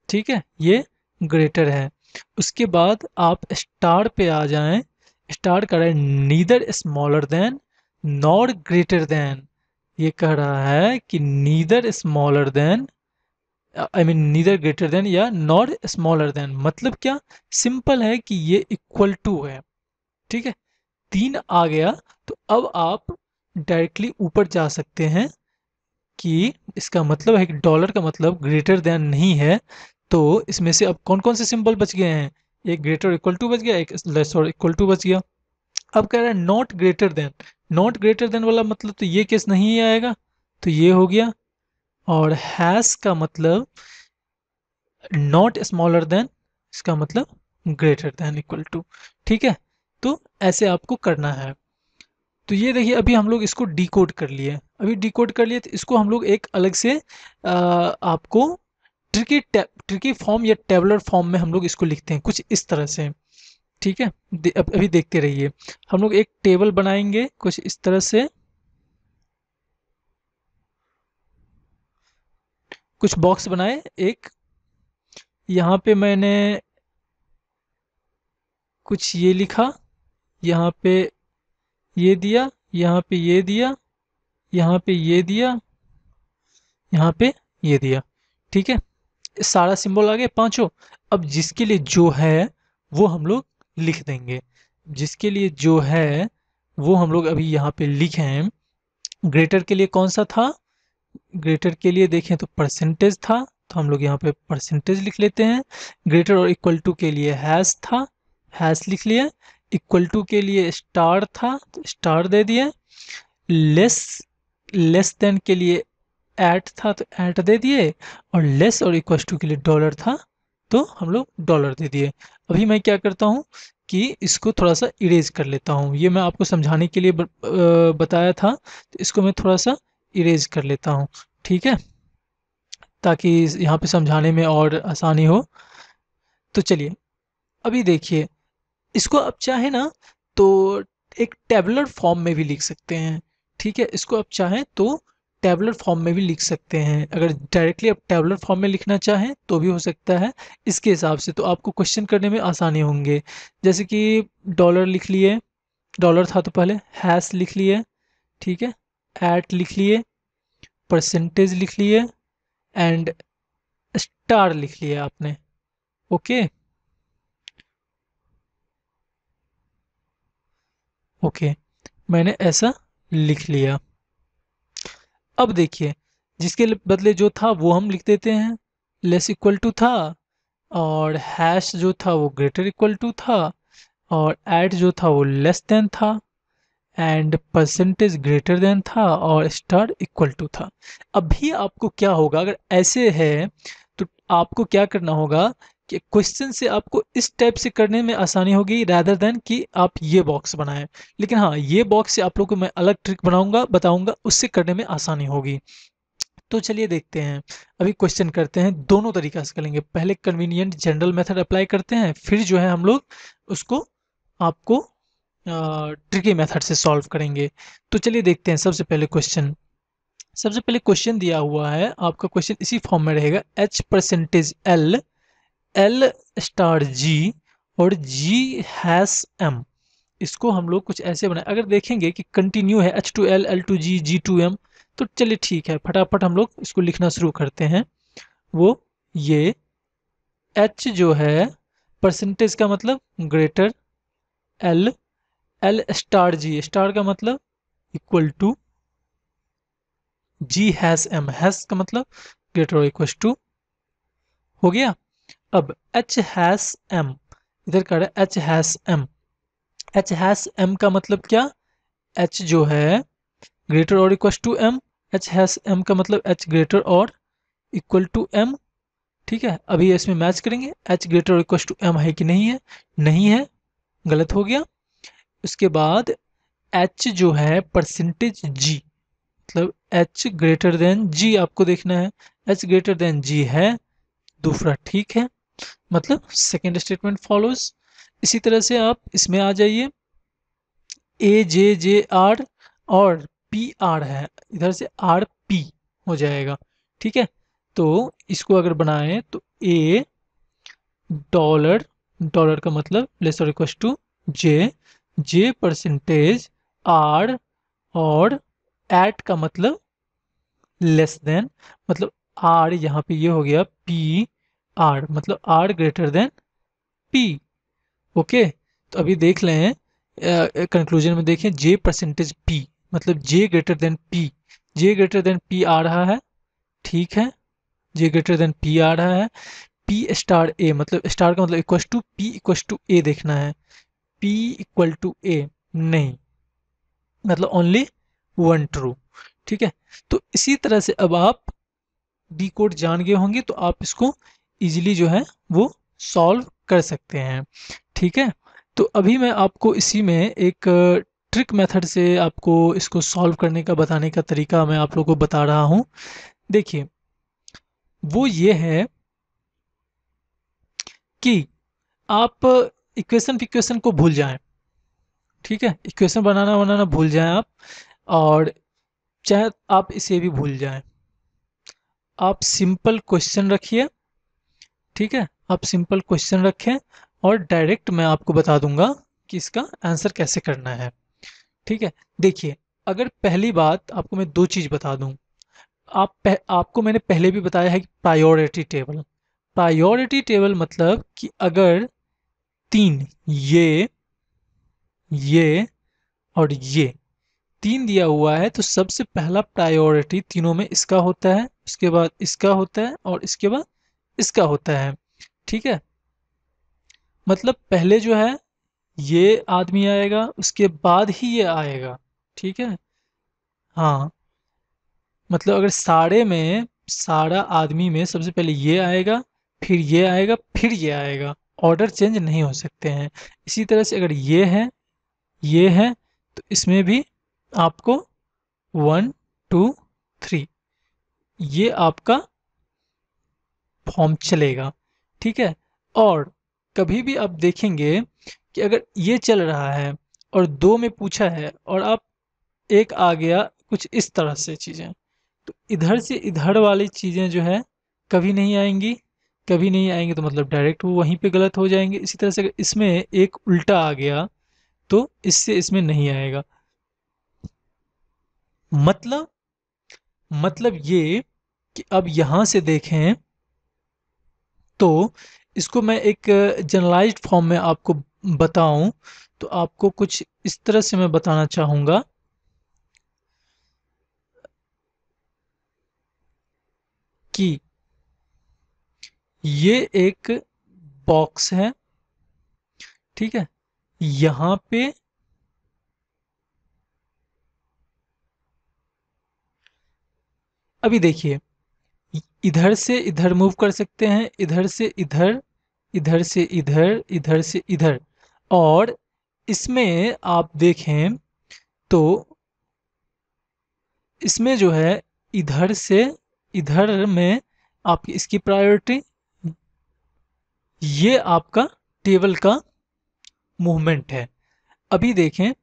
ठीक है, ये ग्रेटर है। उसके बाद आप स्टार पे आ जाएं, स्टार कर रहा है neither smaller than not greater than, ये कह रहा है कि neither smaller then, I mean neither greater then या नॉट स्मॉलर देन, मतलब क्या, सिंपल है कि ये इक्वल टू है, ठीक है, तीन आ गया। तो अब आप डायरेक्टली ऊपर जा सकते हैं कि इसका मतलब है कि डॉलर का मतलब ग्रेटर देन नहीं है, तो इसमें से अब कौन कौन से सिंबल बच गए हैं, एक ग्रेटर इक्वल टू बच गया, एक लेस और इक्वल टू बच गया। अब कह रहा है not greater than, not greater than वाला मतलब तो ये केस नहीं आएगा, तो ये हो गया, और हैश का मतलब नॉट स्मॉलर देन, इसका मतलब ग्रेटर देन इक्वल टू। ठीक है, तो ऐसे आपको करना है। तो ये देखिए अभी हम लोग इसको डिकोड कर लिए, अभी डिकोड कर लिए, तो इसको हम लोग एक अलग से आपको ट्रिकी फॉर्म या टेबलर फॉर्म में हम लोग इसको लिखते हैं कुछ इस तरह से। ठीक है, अभी देखते रहिए। हम लोग एक टेबल बनाएंगे कुछ इस तरह से, कुछ बॉक्स बनाए एक, यहाँ पे मैंने कुछ ये लिखा, यहाँ पे ये दिया, यहाँ पे ये दिया, यहाँ पे ये दिया, यहाँ पे ये दिया। ठीक है, सारा सिंबल आ गए पांचों। अब जिसके लिए जो है वो हम लोग लिख देंगे, जिसके लिए जो है वो हम लोग अभी यहाँ पे लिखे हैं। ग्रेटर के लिए कौन सा था, ग्रेटर के लिए देखें तो परसेंटेज था, तो हम लोग यहाँ पे परसेंटेज लिख लेते हैं। ग्रेटर और इक्वल टू के लिए हैश था, हैश लिख लिया। इक्वल टू के लिए स्टार था, तो स्टार दे दिया। लेस लेस देन के लिए ऐट था, तो ऐट दे दिए। और लेस और इक्वल टू के लिए डॉलर था, तो हम लोग डॉलर दे दिए। अभी मैं क्या करता हूँ कि इसको थोड़ा सा इरेज कर लेता हूँ, ये मैं आपको समझाने के लिए बताया था, तो इसको मैं थोड़ा सा इरेज कर लेता हूँ। ठीक है, ताकि यहाँ पे समझाने में और आसानी हो। तो चलिए अभी देखिए, इसको आप चाहे ना तो एक टेबुलर फॉर्म में भी लिख सकते हैं। ठीक है, इसको आप चाहें तो टेबुलर फॉर्म में भी लिख सकते हैं, अगर डायरेक्टली आप टेबुलर फॉर्म में लिखना चाहें तो भी हो सकता है। इसके हिसाब से तो आपको क्वेश्चन करने में आसानी होंगे। जैसे कि डॉलर लिख लिए, डॉलर था तो पहले हैश लिख लिए, ठीक है, एट लिख लिए, परसेंटेज लिख लिए, एंड स्टार लिख लिया आपने। ओके, ओके, मैंने ऐसा लिख लिया। अब देखिए, जिसके बदले जो था वो हम लिख देते हैं, लेस इक्वल टू था, और हैश जो था वो ग्रेटर इक्वल टू था, और ऐड जो था वो लेस देन था, एंड परसेंटेज ग्रेटर देन था, और स्टार इक्वल टू था। अभी आपको क्या होगा, अगर ऐसे है तो आपको क्या करना होगा कि क्वेश्चन से आपको इस टाइप से करने में आसानी होगी, रैदर देन कि आप ये बॉक्स बनाएं। लेकिन हाँ, ये बॉक्स से आप लोग को मैं अलग ट्रिक बनाऊंगा, बताऊंगा, उससे करने में आसानी होगी। तो चलिए देखते हैं, अभी क्वेश्चन करते हैं, दोनों तरीका से करेंगे। पहले कन्वीनियंट जनरल मेथड अप्लाई करते हैं, फिर जो है हम लोग उसको आपको ट्रिकी मेथड से सॉल्व करेंगे। तो चलिए देखते हैं सबसे पहले क्वेश्चन। सबसे पहले क्वेश्चन दिया हुआ है आपका, क्वेश्चन इसी फॉर्म में रहेगा, H percentage L, L star G, और जी हैश एम। इसको हम लोग कुछ ऐसे बनाए, अगर देखेंगे कि कंटिन्यू है H to L, L to G, G to M, तो चलिए ठीक है, फटाफट हम लोग इसको लिखना शुरू करते हैं। वो ये एच जो है परसेंटेज का मतलब greater, L, L star G, star का मतलब equal to, G hash M, hash का मतलब ग्रेटर और इक्वल टू, हो गया। अब एच हैश एम, इधर कर रहा है H hash M, H hash M का मतलब क्या, एच जो है ग्रेटर और equal to M, H hash M का मतलब एच ग्रेटर और इक्वल टू एम। ठीक है, अभी इसमें मैच करेंगे, एच ग्रेटर और इक्वल टू एम है कि नहीं है, नहीं है, गलत हो गया। उसके बाद एच जो है परसेंटेज जी, मतलब एच ग्रेटर देन जी आपको देखना है, एच ग्रेटर देन जी है, दूसरा ठीक है, मतलब सेकेंड स्टेटमेंट फॉलोज। इसी तरह से आप इसमें आ जाइए, ए जे जे आर और पी आर है, इधर से आर पी हो जाएगा। ठीक है, तो इसको अगर बनाएं तो ए डॉलर, डॉलर का मतलब लेस और equal to J, J percentage R, और एट का मतलब लेस देन, मतलब आर यहाँ पे ये हो गया पी आर, मतलब R greater than P. Okay, तो अभी देख लें, कंक्लूजन में देखें, जे परसेंटेज पी, मतलब J greater than P, J greater than P आ रहा है, ठीक है, जे ग्रेटर देन पी आ रहा है। पी स्टार ए, मतलब स्टार का मतलब equal to P equal to A देखना है, पी इक्वल टू ए नहीं, मतलब ओनली वन ट्रू। ठीक है, तो इसी तरह से अब आप डी कोड जान गए होंगे तो आप इसको इजीली जो है वो सॉल्व कर सकते हैं। ठीक है, तो अभी मैं आपको इसी में एक ट्रिक मेथड से आपको इसको सॉल्व करने का बताने का तरीका मैं आप लोगों को बता रहा हूँ। देखिए, वो ये है कि आप इक्वेशन फिक्वेशन को भूल जाएं। ठीक है, इक्वेशन बनाना बनाना भूल जाएं आप, और चाहे आप इसे भी भूल जाएं। आप सिंपल क्वेश्चन रखिए। ठीक है, आप सिंपल क्वेश्चन रखें और डायरेक्ट मैं आपको बता दूंगा कि इसका आंसर कैसे करना है। ठीक है, देखिए, अगर पहली बात आपको मैं दो चीज़ बता दूं। आपको मैंने पहले भी बताया है कि प्रायोरिटी टेबल। प्रायोरिटी टेबल मतलब कि अगर तीन, ये और ये तीन दिया हुआ है तो सबसे पहला प्रायोरिटी तीनों में इसका होता है, उसके बाद इसका होता है और इसके बाद इसका होता है। ठीक है, मतलब पहले जो है ये आदमी आएगा, उसके बाद ही ये आएगा। ठीक है, हाँ, मतलब अगर सारा आदमी में सबसे पहले ये आएगा, फिर ये आएगा, फिर ये आएगा। ऑर्डर चेंज नहीं हो सकते हैं। इसी तरह से अगर ये है तो इसमें भी आपको 1 2 3 ये आपका फॉर्म चलेगा। ठीक है, और कभी भी आप देखेंगे कि अगर ये चल रहा है और दो में पूछा है और आप एक आ गया कुछ इस तरह से चीज़ें, तो इधर से इधर वाली चीज़ें जो है कभी नहीं आएंगी। कभी नहीं आएंगी तो मतलब डायरेक्ट वो वहीं पे गलत हो जाएंगे। इसी तरह से अगर इसमें एक उल्टा आ गया तो इससे इसमें नहीं आएगा। मतलब मतलब ये कि अब यहाँ से देखें तो इसको मैं एक जनरलाइज्ड फॉर्म में आपको बताऊं तो आपको कुछ इस तरह से मैं बताना चाहूँगा कि ये एक बॉक्स है। ठीक है, यहाँ पे अभी देखिए, इधर से इधर मूव कर सकते हैं, इधर से इधर, इधर से इधर, इधर से इधर। और इसमें आप देखें तो इसमें जो है इधर से इधर में आपकी इसकी प्रायोरिटी, ये आपका टेबल का मूवमेंट है। अभी देखें,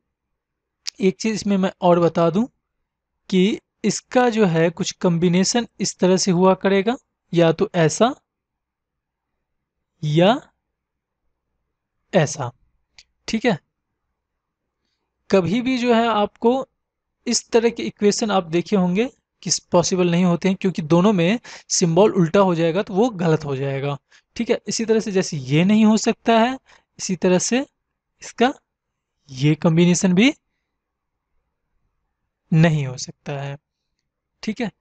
एक चीज़ इसमें मैं और बता दूं कि इसका जो है कुछ कॉम्बिनेशन इस तरह से हुआ करेगा, या तो ऐसा या ऐसा। ठीक है, कभी भी जो है आपको इस तरह के इक्वेशन आप देखे होंगे कि पॉसिबल नहीं होते हैं, क्योंकि दोनों में सिंबल उल्टा हो जाएगा तो वो गलत हो जाएगा। ठीक है, इसी तरह से जैसे ये नहीं हो सकता है, इसी तरह से इसका ये कॉम्बिनेशन भी नहीं हो सकता है। ठीक है,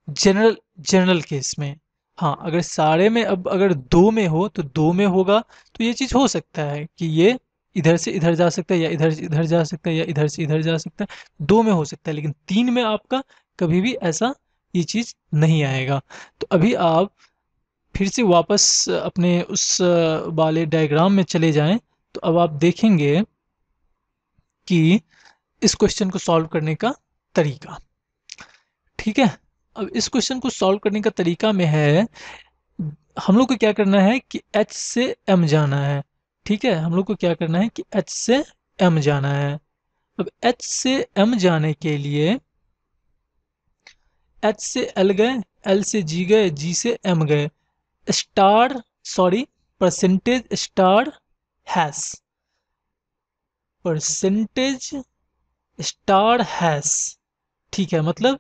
जनरल जनरल केस में। हाँ, अगर सारे में, अब अगर दो में हो तो दो में होगा तो ये चीज़ हो सकता है कि ये इधर से इधर जा सकता है, या इधर से इधर जा सकता है, या इधर से इधर जा सकता है। दो में हो सकता है, लेकिन तीन में आपका कभी भी ऐसा ये चीज़ नहीं आएगा। तो अभी आप फिर से वापस अपने उस वाले डायग्राम में चले जाएं तो अब आप देखेंगे कि इस क्वेश्चन को सॉल्व करने का तरीका। ठीक है, अब इस क्वेश्चन को सॉल्व करने का तरीका में है, हम लोग को क्या करना है कि h से m जाना है। ठीक है, हम लोग को क्या करना है कि h से m जाना है। अब h से m जाने के लिए h से l गए, l से g गए, g से m गए। Star, sorry, percentage star hash, percentage star hash. ठीक है, मतलब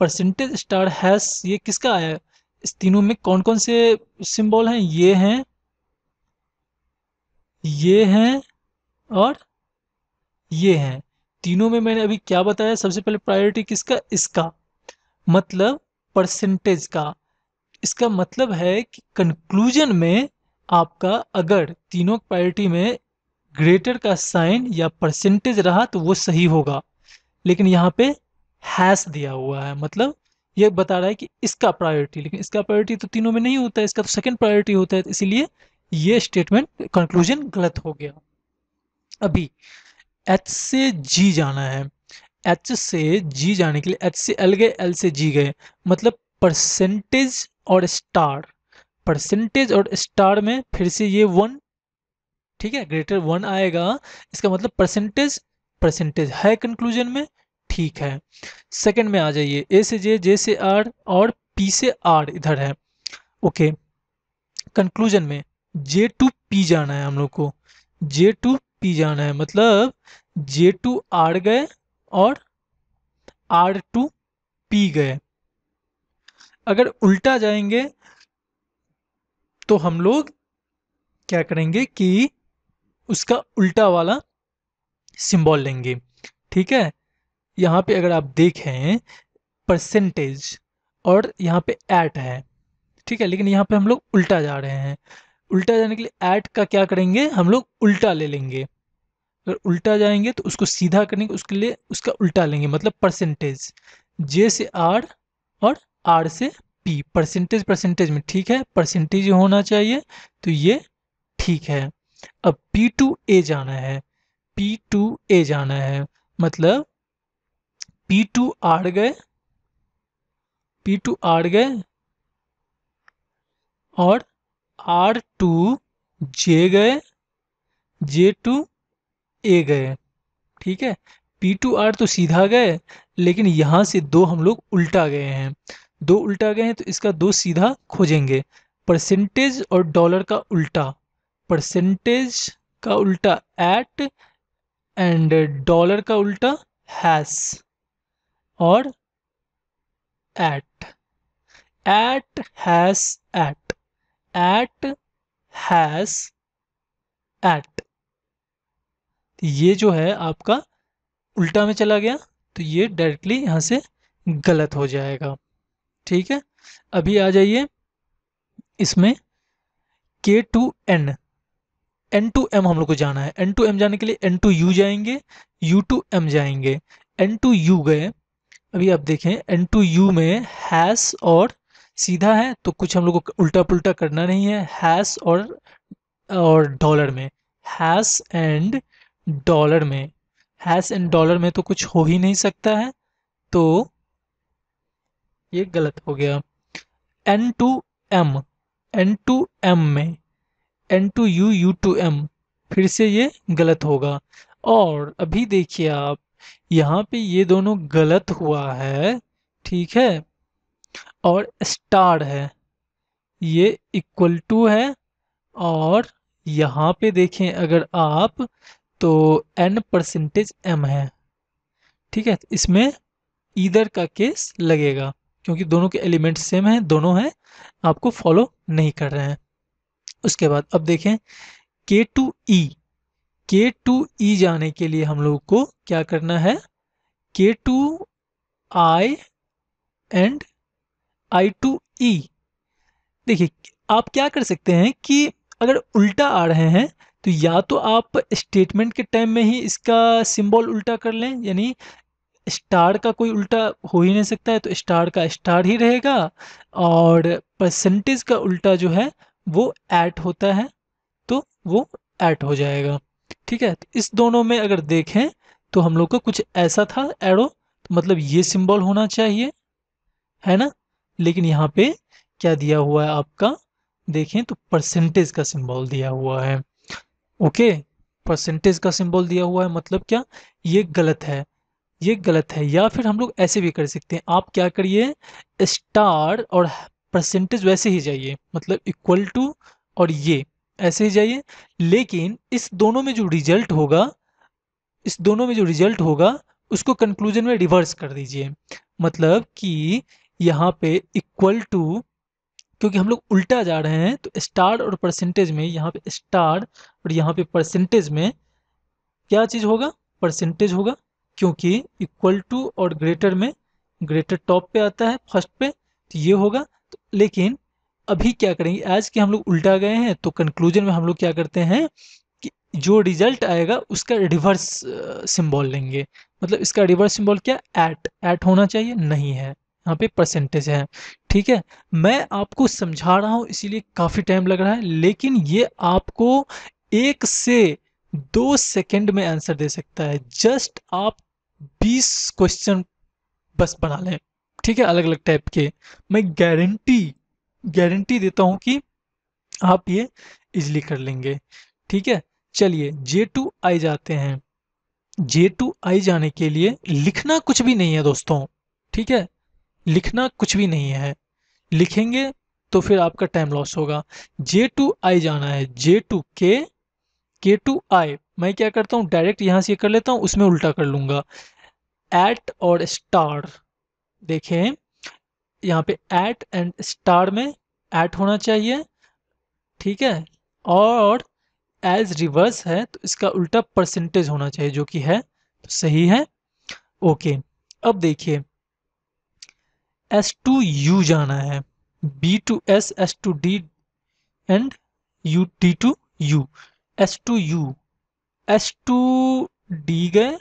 परसेंटेज स्टार हैश ये किसका है? इस तीनों में कौन कौन से सिंबल हैं? ये हैं और ये हैं। तीनों में मैंने अभी क्या बताया? सबसे पहले प्रायोरिटी किसका? इसका, मतलब परसेंटेज का। इसका मतलब है कि कंक्लूजन में आपका अगर तीनों प्रायोरिटी में ग्रेटर का साइन या परसेंटेज रहा तो वो सही होगा। लेकिन यहाँ पे हैश दिया हुआ है, मतलब ये बता रहा है कि इसका प्रायोरिटी, लेकिन इसका प्रायोरिटी तो तीनों में नहीं होता है, इसका तो सेकंड प्रायोरिटी होता है, तो इसीलिए ये स्टेटमेंट कंक्लूजन गलत हो गया। अभी एच से जी जाना है, एच से जी जाने के लिए एच से एल गए, एल से जी गए, मतलब परसेंटेज और स्टार, परसेंटेज और स्टार में फिर से ये वन, ठीक है, ग्रेटर वन आएगा, इसका मतलब परसेंटेज, परसेंटेज है कंक्लूजन में, ठीक है। सेकंड में आ जाइए, ए से जे से आर और पी से आर इधर है, ओके। कंक्लूजन में जे टू पी जाना है हम लोग को, जे टू पी जाना है, मतलब जे टू आर गए और आर टू पी गए। अगर उल्टा जाएंगे तो हम लोग क्या करेंगे कि उसका उल्टा वाला सिंबल लेंगे, ठीक है। यहाँ पे अगर आप देखें परसेंटेज और यहाँ पे ऐट है, ठीक है, लेकिन यहाँ पे हम लोग उल्टा जा रहे हैं। उल्टा जाने के लिए ऐट का क्या करेंगे, हम लोग उल्टा ले लेंगे। अगर उल्टा जाएंगे तो उसको सीधा करने के उसके लिए उसका उल्टा लेंगे, मतलब परसेंटेज, जे से आर और आर से पी, परसेंटेज परसेंटेज में, ठीक है, परसेंटेज होना चाहिए, तो ये ठीक है। अब पी टू ए जाना है, पी टू ए जाना है, मतलब पी टू आर गए, पी टू आर गए और आर टू जे गए, जे टू ए गए, ठीक है। पी टू आर तो सीधा गए, लेकिन यहाँ से दो हम लोग उल्टा गए हैं, दो उल्टा गए हैं तो इसका दो सीधा खोजेंगे। परसेंटेज और डॉलर का उल्टा, परसेंटेज का उल्टा एट एंड डॉलर का उल्टा हैश और at, at hash at hash at, ये जो है आपका उल्टा में चला गया, तो ये डायरेक्टली यहाँ से गलत हो जाएगा, ठीक है। अभी आ जाइए इसमें K to N, N to M हम लोग को जाना है, एन टू एम जाने के लिए एन टू यू जाएंगे, यू टू एम जाएंगे, एन टू यू गए। अभी आप देखें एन टू यू में हैश और सीधा है, तो कुछ हम लोग को उल्टा पुल्टा करना नहीं है, हैश और डॉलर में, हैश एंड डॉलर में, हैश एंड डॉलर में तो कुछ हो ही नहीं सकता है, तो ये गलत हो गया। N to M, N to M में N to U, U to M, फिर से ये गलत होगा। और अभी देखिए आप यहाँ पे ये दोनों गलत हुआ है, ठीक है, और स्टार है, ये इक्वल टू है, और यहाँ पे देखें अगर आप तो n परसेंटेज m है, ठीक है, इसमें ईदर का केस लगेगा, क्योंकि दोनों के एलिमेंट सेम हैं, दोनों हैं, आपको फॉलो नहीं कर रहे हैं। उसके बाद अब देखें के टू ई, के टू ई जाने के लिए हम लोग को क्या करना है, K to I and I to E. देखिए आप क्या कर सकते हैं कि अगर उल्टा आ रहे हैं तो या तो आप स्टेटमेंट के टाइम में ही इसका सिंबल उल्टा कर लें, यानी स्टार का कोई उल्टा हो ही नहीं सकता है, तो स्टार का स्टार ही रहेगा, और परसेंटेज का उल्टा जो है वो ऐट होता है, तो वो ऐट हो जाएगा, ठीक है। तो इस दोनों में अगर देखें तो हम लोग का कुछ ऐसा था एरो, तो मतलब ये सिंबल होना चाहिए, है ना, लेकिन यहाँ पे क्या दिया हुआ है आपका, देखें तो परसेंटेज का सिंबल दिया हुआ है, ओके, परसेंटेज का सिंबल दिया हुआ है, मतलब क्या, ये गलत है, ये गलत है। या फिर हम लोग ऐसे भी कर सकते हैं, आप क्या करिए, स्टार और परसेंटेज वैसे ही जाइए, मतलब इक्वल टू और ये ऐसे ही जाइए, लेकिन इस दोनों में जो रिजल्ट होगा, इस दोनों में जो रिजल्ट होगा उसको कंक्लूजन में रिवर्स कर दीजिए, मतलब कि यहाँ पे इक्वल टू, क्योंकि हम लोग उल्टा जा रहे हैं तो स्टार और परसेंटेज में, यहाँ पे स्टार और यहाँ पे परसेंटेज में क्या चीज़ होगा, परसेंटेज होगा, क्योंकि इक्वल टू और ग्रेटर में ग्रेटर टॉप पे आता है फर्स्ट पे, तो ये होगा। तो लेकिन अभी क्या करेंगे, आज के हम लोग उल्टा गए हैं, तो कंक्लूजन में हम लोग क्या करते हैं कि जो रिजल्ट आएगा उसका रिवर्स सिंबल लेंगे, मतलब इसका रिवर्स सिंबल क्या, एट, एट होना चाहिए, नहीं है, यहाँ पे परसेंटेज है। ठीक है, मैं आपको समझा रहा हूँ इसीलिए काफ़ी टाइम लग रहा है, लेकिन ये आपको 1 से 2 सेकंड में आंसर दे सकता है। जस्ट आप 20 क्वेश्चन बस बना लें, ठीक है, अलग अलग टाइप के। मैं गारंटी गारंटी देता हूँ कि आप ये इजली कर लेंगे। ठीक है, चलिए J2I जाते हैं। J2I जाने के लिए लिखना कुछ भी नहीं है दोस्तों, ठीक है, लिखना कुछ भी नहीं है। लिखेंगे तो फिर आपका टाइम लॉस होगा। J2I जाना है, J2K, K2I। मैं क्या करता हूँ, डायरेक्ट यहाँ से ये कर लेता हूँ, उसमें उल्टा कर लूंगा। एट और स्टार, देखें यहाँ पे एट एंड स्टार में एट होना चाहिए, ठीक है, और एज रिवर्स है तो इसका उल्टा परसेंटेज होना चाहिए, जो कि है, तो सही है। ओके, अब देखिए S2U जाना है, B2S, S2D and D2U। S2U, S2D गए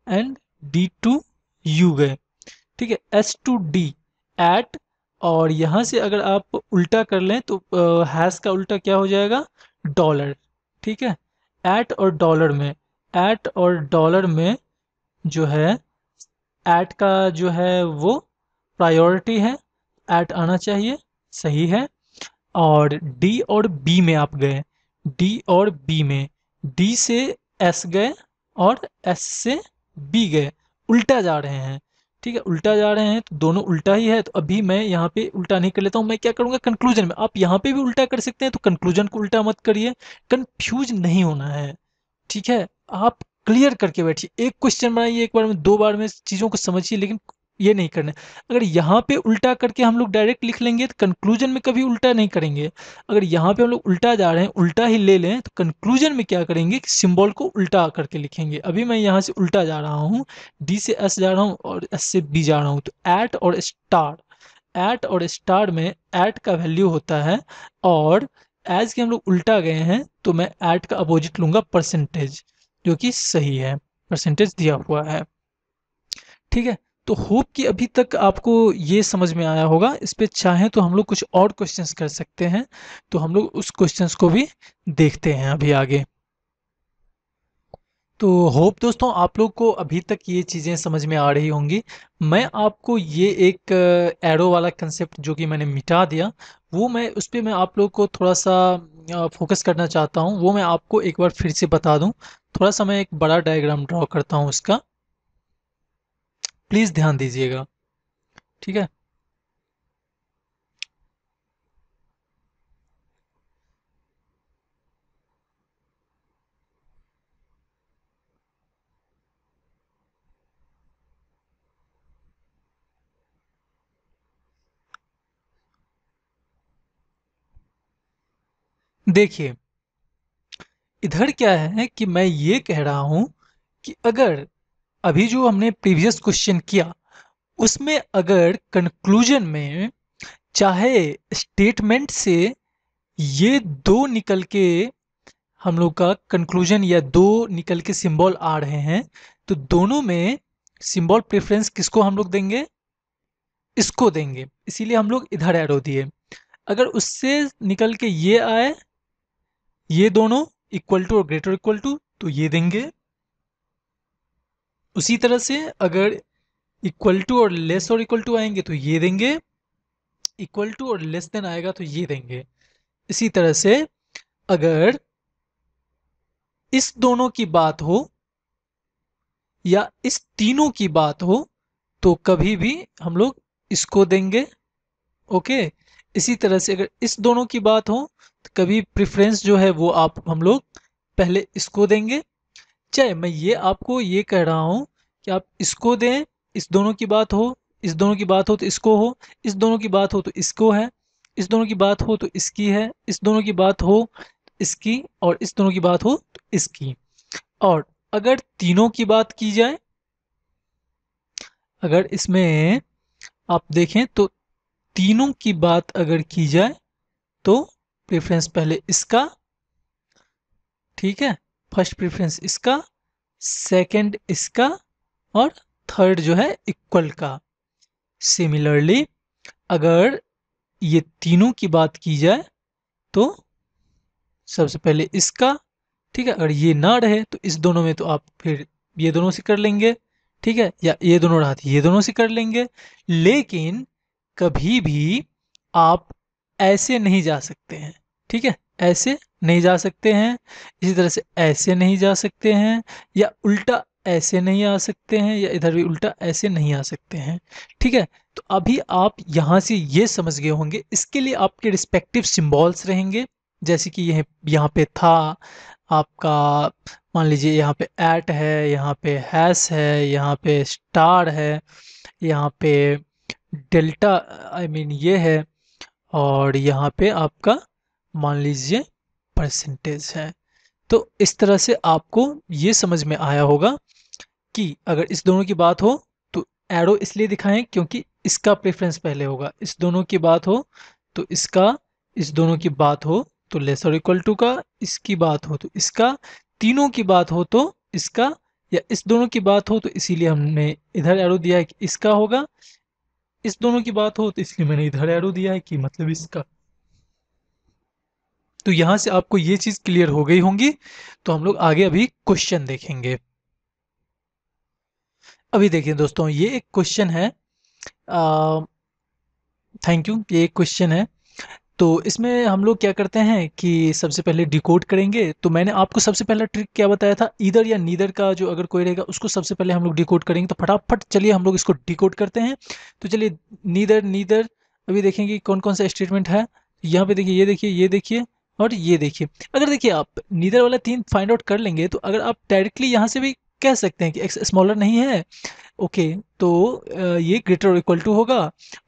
एंड D2U गए, ठीक है। S2D एट, और यहाँ से अगर आप उल्टा कर लें तो हैश का उल्टा क्या हो जाएगा, डॉलर, ठीक है। एट और डॉलर में जो है एट का जो है वो प्रायोरिटी है, एट आना चाहिए, सही है। और डी और बी में आप गए, डी और बी में, डी से एस गए और एस से बी गए, उल्टा जा रहे हैं, ठीक है, उल्टा जा रहे हैं तो दोनों उल्टा ही है। तो अभी मैं यहाँ पे उल्टा नहीं कर लेता हूँ, मैं क्या करूँगा कंक्लूजन में। आप यहाँ पे भी उल्टा कर सकते हैं, तो कंक्लूजन को उल्टा मत करिए, कंफ्यूज नहीं होना है, ठीक है। आप क्लियर करके बैठिए, एक क्वेश्चन बनाइए एक बार में, 2 बार में चीज़ों को समझिए, लेकिन ये नहीं करना है। अगर यहाँ पे उल्टा करके हम लोग डायरेक्ट लिख लेंगे तो कंक्लूजन में कभी उल्टा नहीं करेंगे। अगर यहाँ पे हम लोग उल्टा जा रहे हैं, उल्टा ही ले लें, तो कंक्लूजन में क्या करेंगे कि सिंबल को उल्टा करके लिखेंगे। अभी मैं यहाँ से उल्टा जा रहा हूँ, डी से एस जा रहा हूँ और एस से बी जा रहा हूँ, तो एट और स्टार में एट का वैल्यू होता है, और एज के हम लोग उल्टा गए हैं तो मैं एट का अपोजिट लूंगा परसेंटेज, जो कि सही है, परसेंटेज दिया हुआ है, ठीक है। तो होप कि अभी तक आपको ये समझ में आया होगा। इस पे चाहें तो हम लोग कुछ और क्वेश्चंस कर सकते हैं, तो हम लोग उस क्वेश्चंस को भी देखते हैं अभी आगे। तो होप दोस्तों आप लोग को अभी तक ये चीज़ें समझ में आ रही होंगी। मैं आपको ये एक एरो वाला कंसेप्ट जो कि मैंने मिटा दिया, वो मैं उस पे मैं आप लोग को थोड़ा सा फोकस करना चाहता हूँ, वो मैं आपको एक बार फिर से बता दूँ। थोड़ा सा मैं एक बड़ा डायग्राम ड्रॉ करता हूँ उसका, प्लीज़ ध्यान दीजिएगा, ठीक है। देखिए इधर क्या है कि मैं ये कह रहा हूं कि अगर अभी जो हमने प्रीवियस क्वेश्चन किया, उसमें अगर कंक्लूजन में चाहे स्टेटमेंट से ये दो निकल के हम लोग का कंक्लूजन, या दो निकल के सिंबल आ रहे हैं, तो दोनों में सिंबल प्रेफरेंस किसको हम लोग देंगे, इसको देंगे, इसीलिए हम लोग इधर एरो दिए। अगर उससे निकल के ये आए, ये दोनों इक्वल टू और ग्रेटर इक्वल टू, तो ये देंगे। उसी तरह से अगर इक्वल टू और लेस और इक्वल टू आएंगे तो ये देंगे, इक्वल टू और लेस देन आएगा तो ये देंगे। इसी तरह से अगर इस दोनों की बात हो या इस तीनों की बात हो, तो कभी भी हम लोग इसको देंगे, ओके। इसी तरह से अगर इस दोनों की बात हो तो कभी प्रेफरेंस जो है वो आप हम लोग पहले इसको देंगे। चाहे मैं ये आपको ये कह रहा हूँ कि आप इसको दें, इस दोनों की बात हो, इस दोनों की बात हो तो इसको हो, इस दोनों की बात हो तो इसको है, इस दोनों की बात हो तो इसकी है, इस दोनों की बात हो इसकी, और इस दोनों की बात हो तो इसकी। और अगर तीनों की बात की जाए, अगर इसमें आप देखें तो तीनों की बात अगर की जाए तो प्रेफरेंस पहले इसका, ठीक है, फर्स्ट प्रेफरेंस इसका, सेकंड इसका, और थर्ड जो है इक्वल का। सिमिलरली अगर ये तीनों की बात की जाए तो सबसे पहले इसका, ठीक है, अगर ये ना रहे तो इस दोनों में तो आप फिर ये दोनों से कर लेंगे, ठीक है, या ये दोनों रहा तो ये दोनों से कर लेंगे। लेकिन कभी भी आप ऐसे नहीं जा सकते हैं, ठीक है, ऐसे नहीं जा सकते हैं, इसी तरह से ऐसे नहीं जा सकते हैं, या उल्टा ऐसे नहीं आ सकते हैं, या इधर भी उल्टा ऐसे नहीं आ सकते हैं, ठीक है। तो अभी आप यहाँ से ये समझ गए होंगे, इसके लिए आपके रिस्पेक्टिव सिंबल्स रहेंगे, जैसे कि यह यहाँ पे था आपका, मान लीजिए यहाँ पे एट है, यहाँ पे हैश है, यहाँ पे स्टार है, यहाँ पे डेल्टा आई मीन ये है, और यहाँ पे आपका मान लीजिए परसेंटेज है। तो इस तरह से आपको ये समझ में आया होगा कि अगर इस दोनों की बात हो तो एरो इसलिए दिखाएं क्योंकि इसका प्रेफरेंस पहले होगा, इस दोनों की बात हो तो इसका, इस दोनों की बात हो तो लेस और इक्वल टू का, इसकी बात हो तो इसका, तीनों की बात हो तो इसका, या इस दोनों की बात हो तो इसीलिए हमने इधर एरो दिया है कि इसका होगा, इस दोनों की बात हो तो इसलिए मैंने इधर एरो दिया है कि मतलब इसका। तो यहां से आपको ये चीज क्लियर हो गई होंगी। तो हम लोग आगे अभी क्वेश्चन देखेंगे। अभी देखिए दोस्तों, ये एक क्वेश्चन है, थैंक यू, ये एक क्वेश्चन है। तो इसमें हम लोग क्या करते हैं कि सबसे पहले डिकोड करेंगे। तो मैंने आपको सबसे पहला ट्रिक क्या बताया था, ईदर या नीदर का जो अगर कोई रहेगा उसको सबसे पहले हम लोग डिकोड करेंगे। तो फटाफट चलिए हम लोग इसको डिकोड करते हैं। तो चलिए, नीदर नीदर, अभी देखेंगे कौन कौन सा स्टेटमेंट है। यहाँ पे देखिए, ये देखिए, ये देखिए, और ये देखिए। अगर देखिए आप नीदर वाला तीन फाइंड आउट कर लेंगे तो अगर आप डायरेक्टली यहाँ से भी कह सकते हैं कि एक्स स्मॉलर नहीं है, ओके, तो ये ग्रेटर और इक्वल टू होगा,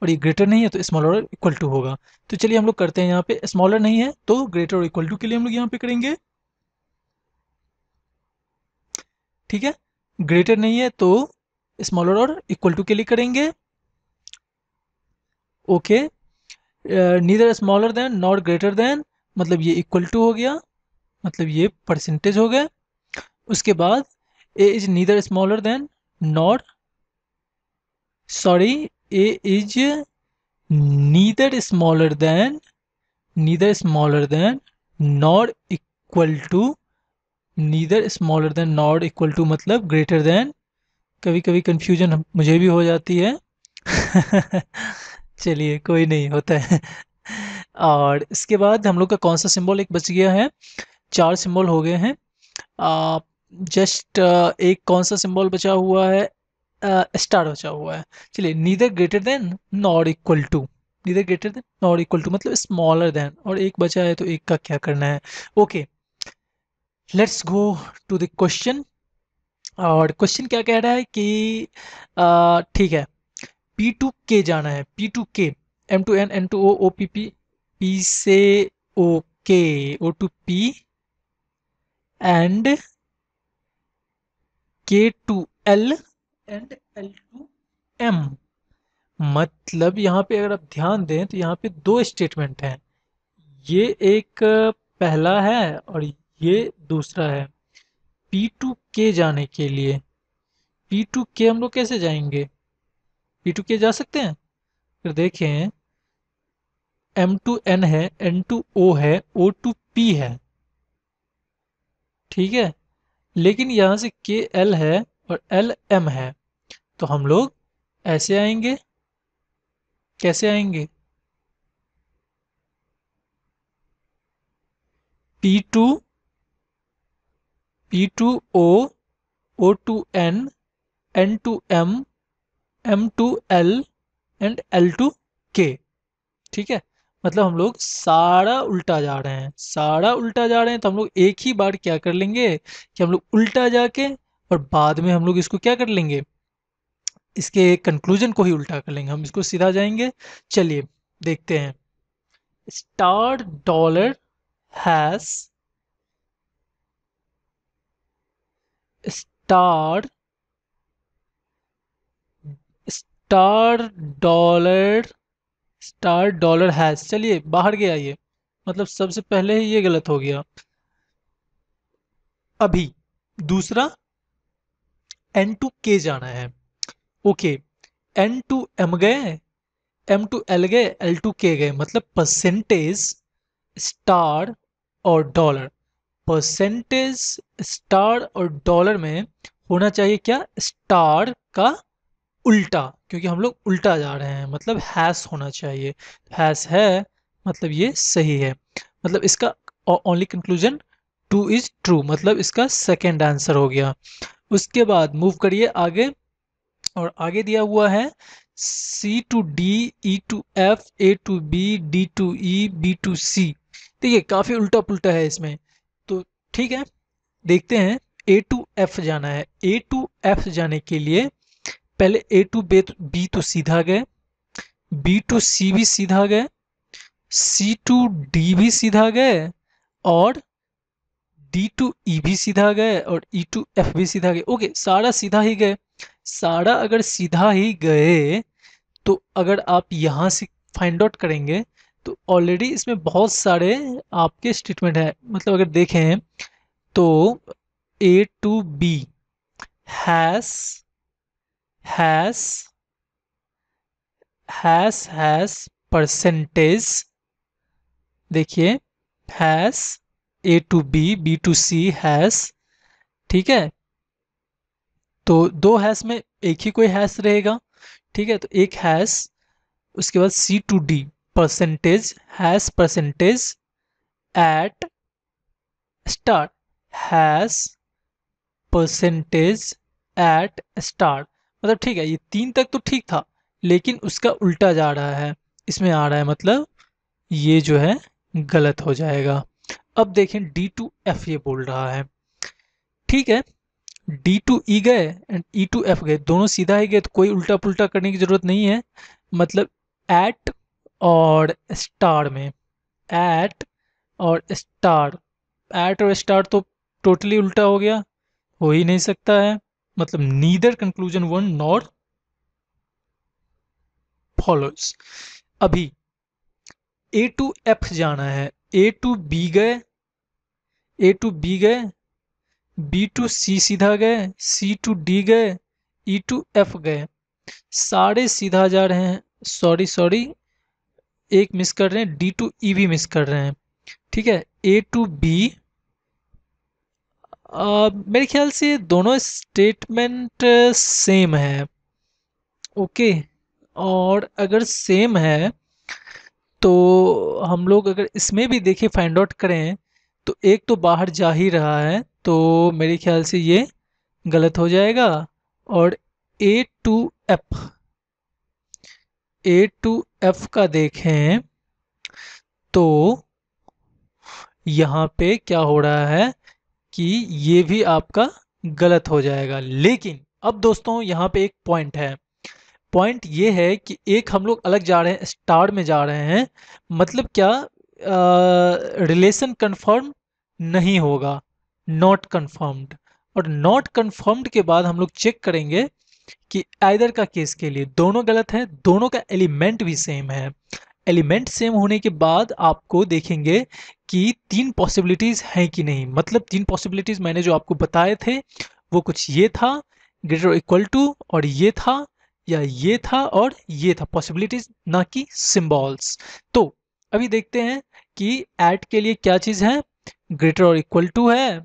और ये ग्रेटर नहीं है तो स्मॉलर और इक्वल टू होगा। तो चलिए हम लोग करते हैं, यहाँ पे स्मॉलर नहीं है तो ग्रेटर और इक्वल टू के लिए हम लोग यहाँ पे करेंगे, ठीक है। ग्रेटर नहीं है तो स्मॉलर और इक्वल टू के लिए करेंगे, okay. Neither smaller than not greater than, मतलब ये इक्वल टू हो गया, मतलब ये परसेंटेज हो गया। उसके बाद A is neither smaller than not, sorry, A is neither smaller than, neither smaller than not equal to, neither smaller than not equal to मतलब ग्रेटर देन। कभी कभी कंफ्यूजन मुझे भी हो जाती है। चलिए कोई नहीं, होता है। और इसके बाद हम लोग का कौन सा सिंबल एक बच गया है, चार सिंबल हो गए हैं। जस्ट एक कौन सा सिंबल बचा हुआ है, स्टार बचा हुआ है। चलिए, neither greater than not equal to, neither greater than not equal to मतलब स्मॉलर देन, और एक बचा है तो एक का क्या करना है, okay. Let's go to the question. और क्वेश्चन क्या कह रहा है कि ठीक है, पी टू के जाना है, P to K, M to N, N to O, O P P, P से O K, O to P, and K to L, and L to M. मतलब यहाँ पे अगर आप ध्यान दें तो यहाँ पे दो स्टेटमेंट हैं, ये एक पहला है और ये दूसरा है। पी टू के जाने के लिए, पी टू के हम लोग कैसे जाएंगे, पी टू के जा सकते हैं, फिर देखें एम टू एन है, एन टू ओ है, ओ टू पी है, ठीक है। लेकिन यहाँ से के एल है और एल एम है, तो हम लोग ऐसे आएंगे, कैसे आएंगे, P to, P to O, O to N, N to M, M to L, and L to K, ठीक है। मतलब हम लोग सारा उल्टा जा रहे हैं, सारा उल्टा जा रहे हैं, तो हम लोग एक ही बार क्या कर लेंगे कि हम लोग उल्टा जाके और बाद में हम लोग इसको क्या कर लेंगे, इसके कंक्लूजन को ही उल्टा कर लेंगे, हम इसको सीधा जाएंगे। चलिए देखते हैं, star dollar has, star, star dollar, star dollar has, चलिए बाहर गया ये, मतलब सबसे पहले ही ये गलत हो गया। अभी दूसरा एन टू के जाना है, ओके। एन टू एम गए, एम टू एल गए, एल टू के गए, मतलब परसेंटेज स्टार और डॉलर। परसेंटेज स्टार और डॉलर में होना चाहिए क्या, स्टार का उल्टा, क्योंकि हम लोग उल्टा जा रहे हैं, मतलब हैश होना चाहिए। हैश है मतलब ये सही है, मतलब इसका only conclusion two is true, मतलब इसका सेकंड आंसर हो गया। उसके बाद मूव करिए आगे, और आगे दिया हुआ है C to D, E to F, A to B, D to E, B to C. देखिए काफी उल्टा पुल्टा है इसमें, तो ठीक है देखते हैं। ए टू एफ जाना है, ए टू एफ जाने के लिए पहले ए टू बी तो सीधा गए, बी टू सी भी सीधा गए, सी टू डी भी सीधा गए, और डी टू ई भी सीधा गए, और ई टू एफ भी सीधा गए। ओके, सारा सीधा ही गए। सारा अगर सीधा ही गए तो अगर आप यहाँ से फाइंड आउट करेंगे तो ऑलरेडी इसमें बहुत सारे आपके स्टेटमेंट है, मतलब अगर देखें तो A to B hash hash hash percentage, देखिए hash, A to B, B to C hash, ठीक है। तो दो हैश में एक ही कोई हैश रहेगा, ठीक है, तो एक हैश। उसके बाद C to D percentage hash percentage at star, hash percentage at star, मतलब ठीक है, ये तीन तक तो ठीक था, लेकिन उसका उल्टा जा रहा है, इसमें आ रहा है, मतलब ये जो है गलत हो जाएगा। अब देखें डी टू एफ ये बोल रहा है, ठीक है, डी टू ई गए एंड ई टू एफ गए, दोनों सीधा ही गए, तो कोई उल्टा पुल्टा करने की जरूरत नहीं है। मतलब एट और स्टार में, एट और स्टार, एट और स्टार तो टोटली उल्टा हो गया, हो ही नहीं सकता है, मतलब neither conclusion one nor follows. अभी ए टू एफ जाना है, ए टू बी गए, ए टू बी गए, बी टू सी सीधा गए, सी टू डी गए, ई टू एफ गए, सारे सीधा जा रहे हैं। सॉरी सॉरी, एक मिस कर रहे हैं, डी टू ई भी मिस कर रहे हैं, ठीक है। ए टू बी, मेरे ख्याल से दोनों स्टेटमेंट सेम है, ओके। और अगर सेम है तो हम लोग अगर इसमें भी देखें फाइंड आउट करें तो एक तो बाहर जा ही रहा है, तो मेरे ख्याल से ये गलत हो जाएगा। और A to F, A to F का देखें तो यहाँ पे क्या हो रहा है कि ये भी आपका गलत हो जाएगा। लेकिन अब दोस्तों यहाँ पे एक पॉइंट है, पॉइंट ये है कि एक हम लोग अलग जा रहे हैं, स्टार में जा रहे हैं, मतलब क्या, रिलेशन कंफर्म नहीं होगा, नॉट कंफर्म्ड। और नॉट कंफर्म्ड के बाद हम लोग चेक करेंगे कि आइदर का केस के लिए दोनों गलत है, दोनों का एलिमेंट भी सेम है। एलिमेंट सेम होने के बाद आपको देखेंगे कि तीन पॉसिबिलिटीज हैं कि नहीं, मतलब तीन पॉसिबिलिटीज मैंने जो आपको बताए थे वो कुछ ये था, ग्रेटर इक्वल टू, और ये था, या ये था और ये था, पॉसिबिलिटीज ना कि सिंबल्स। तो अभी देखते हैं कि ऐट के लिए क्या चीज है, ग्रेटर और इक्वल टू है,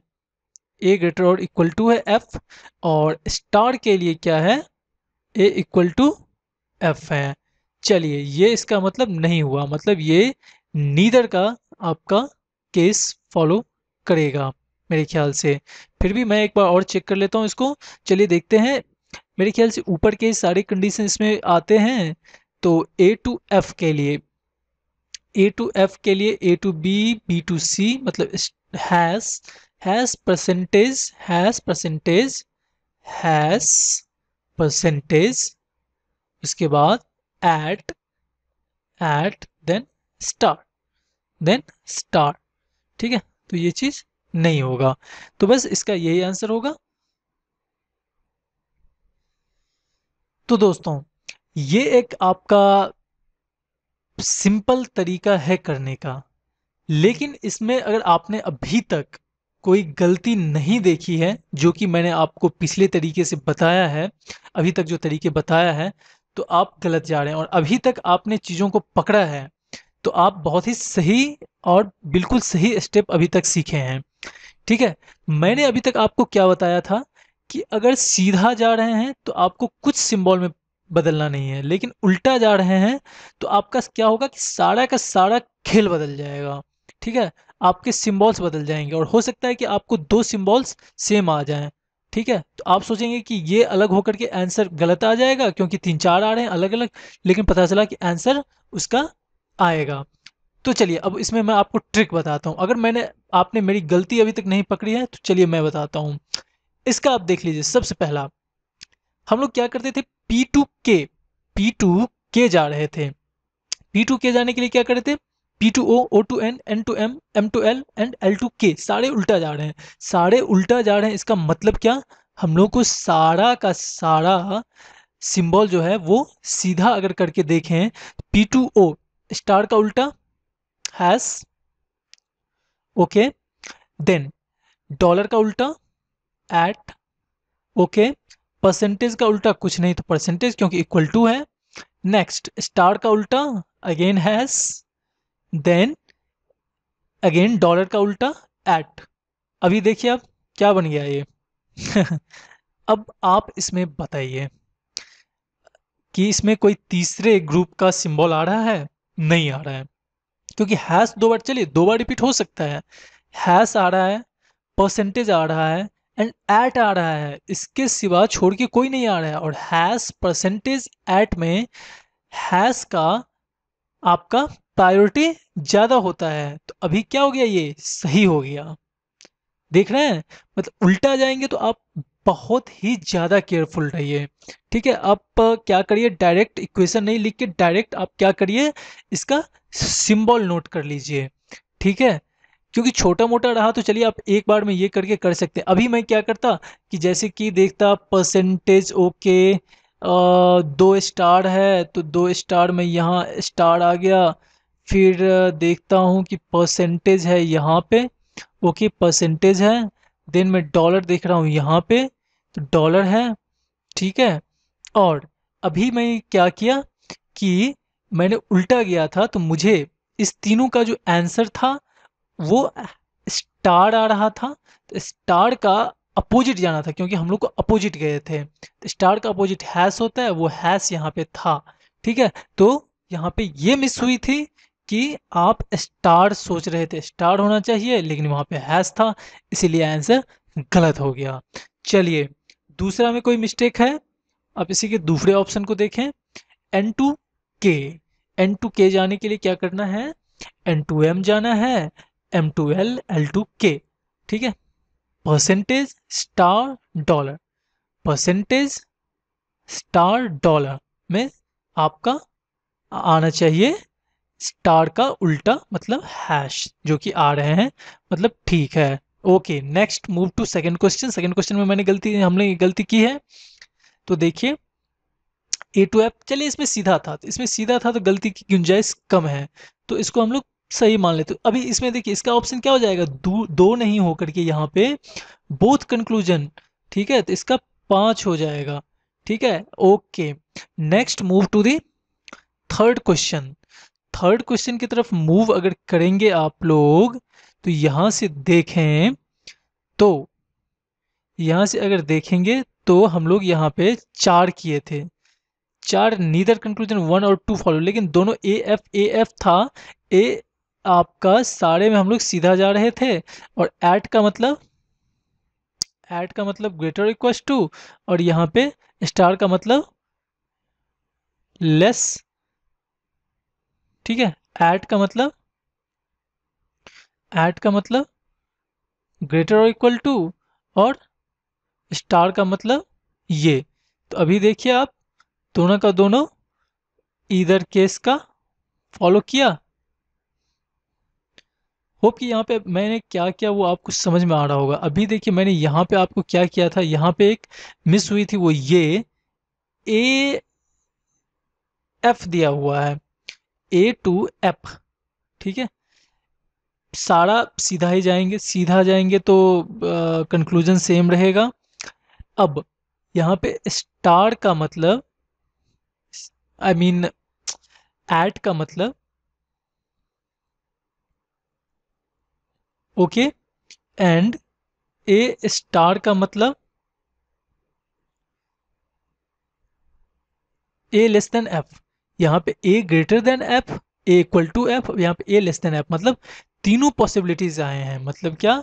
ए ग्रेटर और इक्वल टू है एफ, और स्टार के लिए क्या है, ए इक्वल टू एफ है। चलिए ये इसका मतलब नहीं हुआ, मतलब ये नीदर का आपका केस फॉलो करेगा मेरे ख्याल से। फिर भी मैं एक बार और चेक कर लेता हूँ इसको, चलिए देखते हैं। मेरे ख्याल से ऊपर के सारे कंडीशन इसमें आते हैं, तो ए टू एफ के लिए, ए टू एफ के लिए A to B, B to C, मतलब hash, hash percentage, hash percentage, hash percentage, उसके बाद at, at then star, then star, ठीक है। तो ये चीज नहीं होगा, तो बस इसका यही आंसर होगा। तो दोस्तों ये एक आपका सिंपल तरीका है करने का, लेकिन इसमें अगर आपने अभी तक कोई गलती नहीं देखी है, जो कि मैंने आपको पिछले तरीके से बताया है, अभी तक जो तरीके बताया है, तो आप गलत जा रहे हैं, और अभी तक आपने चीज़ों को पकड़ा है तो आप बहुत ही सही और बिल्कुल सही स्टेप अभी तक सीखे हैं। ठीक है, मैंने अभी तक आपको क्या बताया था कि अगर सीधा जा रहे हैं तो आपको कुछ सिंबल में बदलना नहीं है, लेकिन उल्टा जा रहे हैं तो आपका क्या होगा कि सारा का सारा खेल बदल जाएगा। ठीक है, आपके सिंबल्स बदल जाएंगे और हो सकता है कि आपको दो सिंबल्स सेम आ जाएं। ठीक है, तो आप सोचेंगे कि ये अलग होकर के आंसर गलत आ जाएगा क्योंकि तीन चार आ रहे हैं अलग अलग, लेकिन पता चला कि आंसर उसका आएगा। तो चलिए अब इसमें मैं आपको ट्रिक बताता हूँ, अगर मैंने आपने मेरी गलती अभी तक नहीं पकड़ी है तो चलिए मैं बताता हूँ। इसका आप देख लीजिए, सबसे पहला हम लोग क्या करते थे, P2K जा रहे थे। P2K जाने के लिए क्या करते थे, P2O, O2N, N2M, M2L and L2K, सारे उल्टा जा रहे हैं। सारे उल्टा जा रहे हैं, इसका मतलब क्या, हम लोग को सारा का सारा सिंबल जो है वो सीधा अगर करके देखें, P2O स्टार का उल्टा हैश, ओके, देन डॉलर का उल्टा एट, ओके, परसेंटेज का उल्टा कुछ नहीं तो परसेंटेज क्योंकि इक्वल टू है, नेक्स्ट स्टार का उल्टा again hash, then again dollar का उल्टा एट। अभी देखिए अब क्या बन गया ये अब आप इसमें बताइए कि इसमें कोई तीसरे ग्रुप का सिंबल आ रहा है, नहीं आ रहा है, क्योंकि हैश दो बार, चलिए दो बार रिपीट हो सकता है, हैश आ रहा है, परसेंटेज आ रहा है एंड एट आ रहा है, इसके सिवा छोड़ के कोई नहीं आ रहा है। और हैश परसेंटेज एट में हैश का आपका प्रायोरिटी ज़्यादा होता है, तो अभी क्या हो गया, ये सही हो गया। देख रहे हैं, मतलब उल्टा जाएंगे तो आप बहुत ही ज़्यादा केयरफुल रहिए। ठीक है, आप क्या करिए, डायरेक्ट इक्वेशन नहीं लिख के डायरेक्ट आप क्या करिए, इसका सिंबल नोट कर लीजिए। ठीक है, क्योंकि छोटा मोटा रहा तो चलिए आप एक बार में ये करके कर सकते हैं। अभी मैं क्या करता कि जैसे कि देखता परसेंटेज, ओके, दो स्टार है तो दो स्टार में यहाँ स्टार आ गया, फिर देखता हूँ कि परसेंटेज है यहाँ पे, ओके परसेंटेज है, देन मैं डॉलर देख रहा हूँ यहाँ पे तो डॉलर है। ठीक है, और अभी मैं क्या किया कि मैंने उल्टा गया था तो मुझे इस तीनों का जो आंसर था वो स्टार आ रहा था, तो स्टार का अपोजिट जाना था क्योंकि हम लोग को अपोजिट गए थे, तो स्टार का अपोजिट हैश होता है, वो हैश यहाँ पे था। ठीक है, तो यहाँ पे ये मिस हुई थी कि आप स्टार सोच रहे थे, स्टार होना चाहिए लेकिन वहाँ पे हैश था, इसीलिए आंसर गलत हो गया। चलिए दूसरा में कोई मिस्टेक है, आप इसी के दूसरे ऑप्शन को देखें, N2K, N2K जाने के लिए क्या करना है, N2M जाना है, M2L, L2K। ठीक है, percentage star dollar, percentage star dollar में आपका आना चाहिए स्टार का उल्टा मतलब हैश, जो कि आ रहे हैं, मतलब ठीक है। Okay, next move to second question. Second question में हमने गलती की है, तो देखिए A2F, चलिए इसमें सीधा था, तो इसमें सीधा था तो गलती की गुंजाइश कम है, तो इसको हम लोग सही मान लेते। तो अभी इसमें देखिए इसका ऑप्शन क्या हो जाएगा, दो नहीं होकर के यहाँ पे बोथ कंक्लूजन। ठीक है, तो इसका 5 हो जाएगा। ठीक है, okay, next move to the third question. Third question की तरफ मूव अगर करेंगे आप लोग तो यहाँ से देखें, तो यहाँ से अगर देखेंगे तो हम लोग यहाँ पे 4 किए थे, 4, नीदर कंक्लूजन 1 और 2 फॉलो, लेकिन दोनों ए एफ था। ए आपका सारे में हम लोग सीधा जा रहे थे, और एट का मतलब ग्रेटर इक्वल टू, और यहाँ पे स्टार का मतलब लेस। ठीक है, एट का मतलब ग्रेटर और इक्वल टू, और स्टार का मतलब ये। तो अभी देखिए आप दोनों का दोनों इधर केस का फॉलो किया। होप कि यहाँ पे मैंने क्या किया वो आपको समझ में आ रहा होगा। अभी देखिए मैंने यहाँ पे आपको क्या किया था, यहाँ पे एक मिस हुई थी, वो ये ए एफ दिया हुआ है, A2F। ठीक है, सारा सीधा ही जाएंगे, सीधा जाएंगे तो कंक्लूजन सेम रहेगा। अब यहाँ पे स्टार का मतलब आई मीन एट का मतलब, ओके, एंड ए स्टार का मतलब ए लेस देन एफ। यहाँ पे A greater than F, A equal to F, यहाँ पे ए लेस देन एफ, मतलब तीनों पॉसिबिलिटीज आए हैं। मतलब क्या,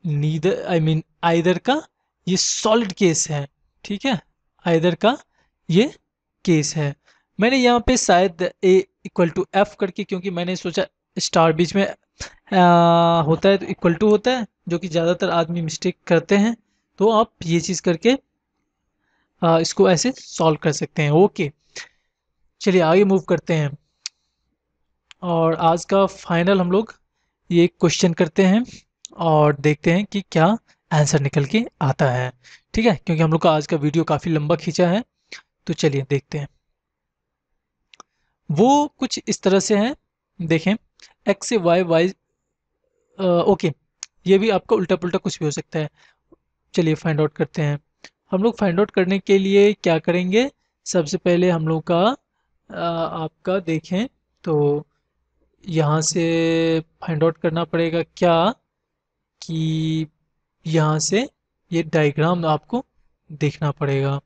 नीदर आई मीन आइदर का ये सॉलिड केस है, ठीक है, आइदर का ये केस है। मैंने यहाँ पे शायद ए इक्वल टू एफ करके, क्योंकि मैंने सोचा स्टार बीच में होता है तो इक्वल टू होता है, जो कि ज़्यादातर आदमी मिस्टेक करते हैं। तो आप ये चीज़ करके इसको ऐसे सॉल्व कर सकते हैं। ओके, चलिए आगे मूव करते हैं। और आज का फाइनल हम लोग ये क्वेश्चन करते हैं और देखते हैं कि क्या आंसर निकल के आता है। ठीक है, क्योंकि हम लोग का आज का वीडियो काफ़ी लंबा खींचा है, तो चलिए देखते हैं। वो कुछ इस तरह से हैं, देखें, एक्स से वाई, वाई, ओके, ये भी आपका उल्टा पुल्टा कुछ भी हो सकता है। चलिए फाइंड आउट करते हैं। हम लोग फाइंड आउट करने के लिए क्या करेंगे, सबसे पहले हम लोग का आपका देखें तो यहाँ से फाइंड आउट करना पड़ेगा क्या, कि यहाँ से ये डायग्राम आपको देखना पड़ेगा।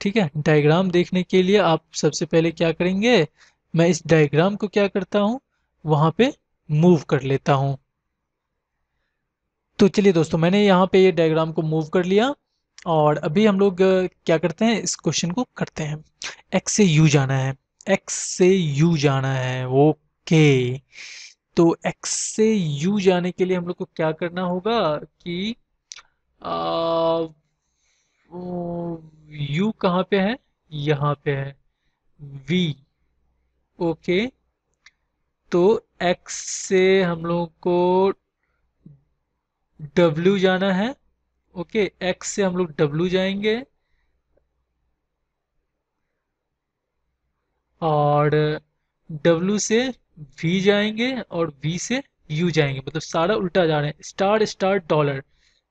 ठीक है, डायग्राम देखने के लिए आप सबसे पहले क्या करेंगे, मैं इस डायग्राम को क्या करता हूँ, वहाँ पे मूव कर लेता हूँ। तो चलिए दोस्तों, मैंने यहाँ पे ये डायग्राम को मूव कर लिया और अभी हम लोग क्या करते हैं, इस क्वेश्चन को करते हैं। एक्स से यू जाना है, एक्स से यू जाना है, ओके। तो एक्स से यू जाने के लिए हम लोग को क्या करना होगा कि यू कहाँ पे है, यहाँ पे है, वी, ओके। तो एक्स से हम लोग को डब्ल्यू जाना है, ओके, एक्स से हम लोग डब्ल्यू जाएंगे और डब्ल्यू से वी जाएंगे और वी से यू जाएंगे, मतलब सारा उल्टा जा रहे हैं। Star star dollar,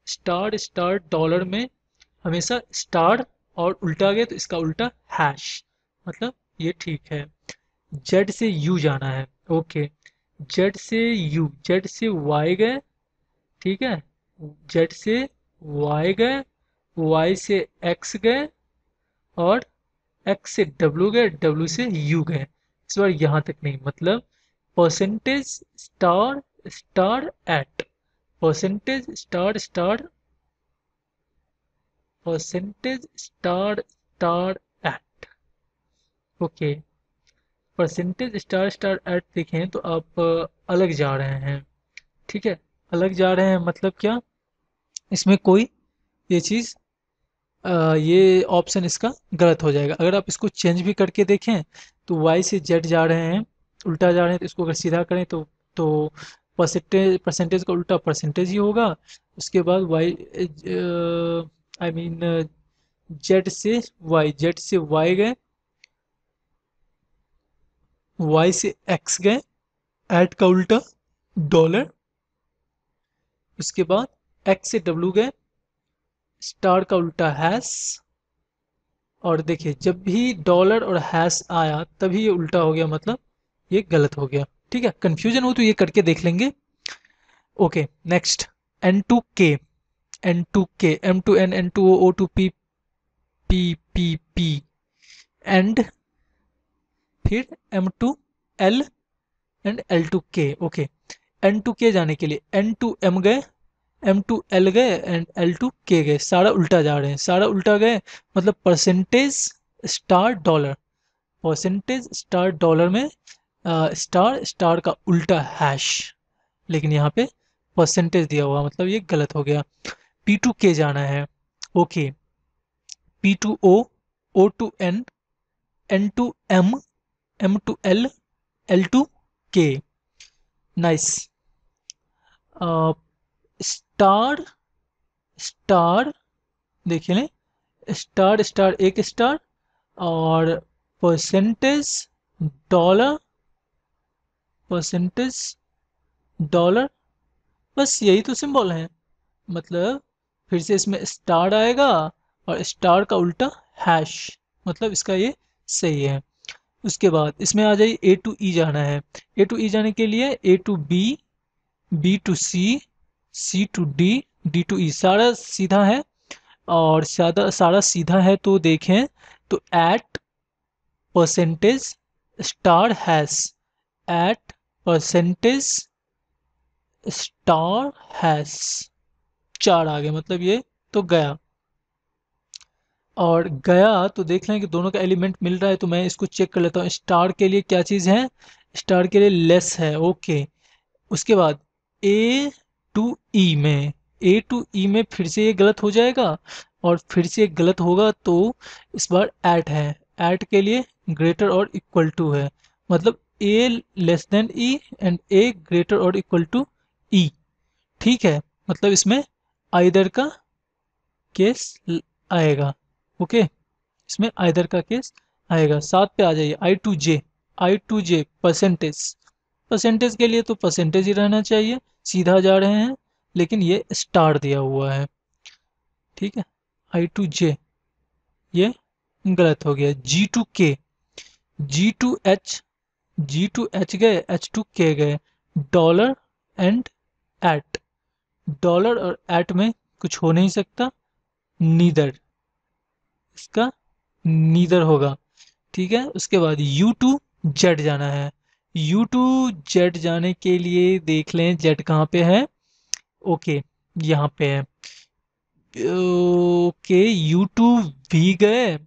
star star dollar में हमेशा स्टार और उल्टा गए तो इसका उल्टा हैश, मतलब ये ठीक है। जेड से यू जाना है, ओके, जेड से यू, जेड से वाई गए, ठीक है, जेड से वाई गए, वाई से एक्स गए और एक्स से डब्ल्यू गए, डब्ल्यू से यू गए। इस बार यहाँ तक नहीं, मतलब percentage star star at, percentage star star, percentage star star at, okay. Percentage star star at देखें तो आप अलग जा रहे हैं, ठीक है, अलग जा रहे हैं, मतलब क्या, इसमें कोई ये चीज़ ये ऑप्शन इसका गलत हो जाएगा। अगर आप इसको चेंज भी करके देखें तो वाई से जेड जा रहे हैं, उल्टा जा रहे हैं, तो इसको अगर सीधा करें तो परसेंटेज, परसेंटेज का उल्टा परसेंटेज ही होगा। उसके बाद वाई आई मीन जेड से वाई, जेड से वाई गए, वाई से एक्स गए, एट का उल्टा डॉलर, उसके बाद एक्स से डब्ल्यू गए, स्टार का उल्टा हैश। और देखिए जब भी डॉलर और हैश आया तभी ये उल्टा हो गया, मतलब ये गलत हो गया। ठीक है, कंफ्यूजन हो तो ये करके देख लेंगे। Okay, next, N to K, N to K, M to N, N to O, O to P, P P P, and फिर M to L and L to K, okay. N to K जाने के लिए एन टू एम गए, एम टू एल गए एंड एल टू के गए, सारा उल्टा जा रहे हैं, सारा उल्टा गए, मतलब percentage star dollar, percentage star dollar में स्टार स्टार का उल्टा हैश, लेकिन यहाँ पे परसेंटेज दिया हुआ, मतलब ये गलत हो गया। पी टू के जाना है, okay, P to O, O to N, N to M, M to L, L to K, nice. Star star, देखिए लें, स्टार स्टार एक स्टार और परसेंटेज डॉलर, परसेंटेज डॉलर, बस यही तो सिंबल है। मतलब फिर से इसमें स्टार आएगा और स्टार का उल्टा हैश, मतलब इसका ये सही है। उसके बाद इसमें आ जाइए, ए टू ई जाना है। ए टू ई जाने के लिए A to B, B to C, C to D, D to E, सारा सीधा है। और सारा सारा सीधा है तो देखें, तो at percentage star hash, at percentage star hash, चार आ गए, मतलब ये तो गया। और गया तो देख लें कि दोनों का एलिमेंट मिल रहा है, तो मैं इसको चेक कर लेता हूँ। स्टार के लिए क्या चीज़ है, स्टार के लिए लेस है, ओके। उसके बाद ए टू ई में, ए टू ई में फिर से ये गलत हो जाएगा, और फिर से गलत होगा तो इस बार एट है, एट के लिए ग्रेटर और इक्वल टू है, मतलब A less than E and A greater और इक्वल टू ई, ठीक है। मतलब इसमें आइदर का केस आएगा, ओके, इसमें आइदर का केस आएगा। सात पे आ जाइए, I to J, I to J percentage, percentage के लिए तो परसेंटेज ही रहना चाहिए, सीधा जा रहे हैं, लेकिन ये स्टार दिया हुआ है, ठीक है। आई टू जे ये गलत हो गया। G to K, G to H, G to H गए, एच टू के गए। डॉलर एंड एट, डॉलर और एट में कुछ हो नहीं सकता, नीदर, इसका नीदर होगा, ठीक है। उसके बाद यू टू जेड जाना है। यू टू जेड जाने के लिए देख लें जेड कहाँ पे है, ओके यहाँ पे है, ओके। यू टू वी गए,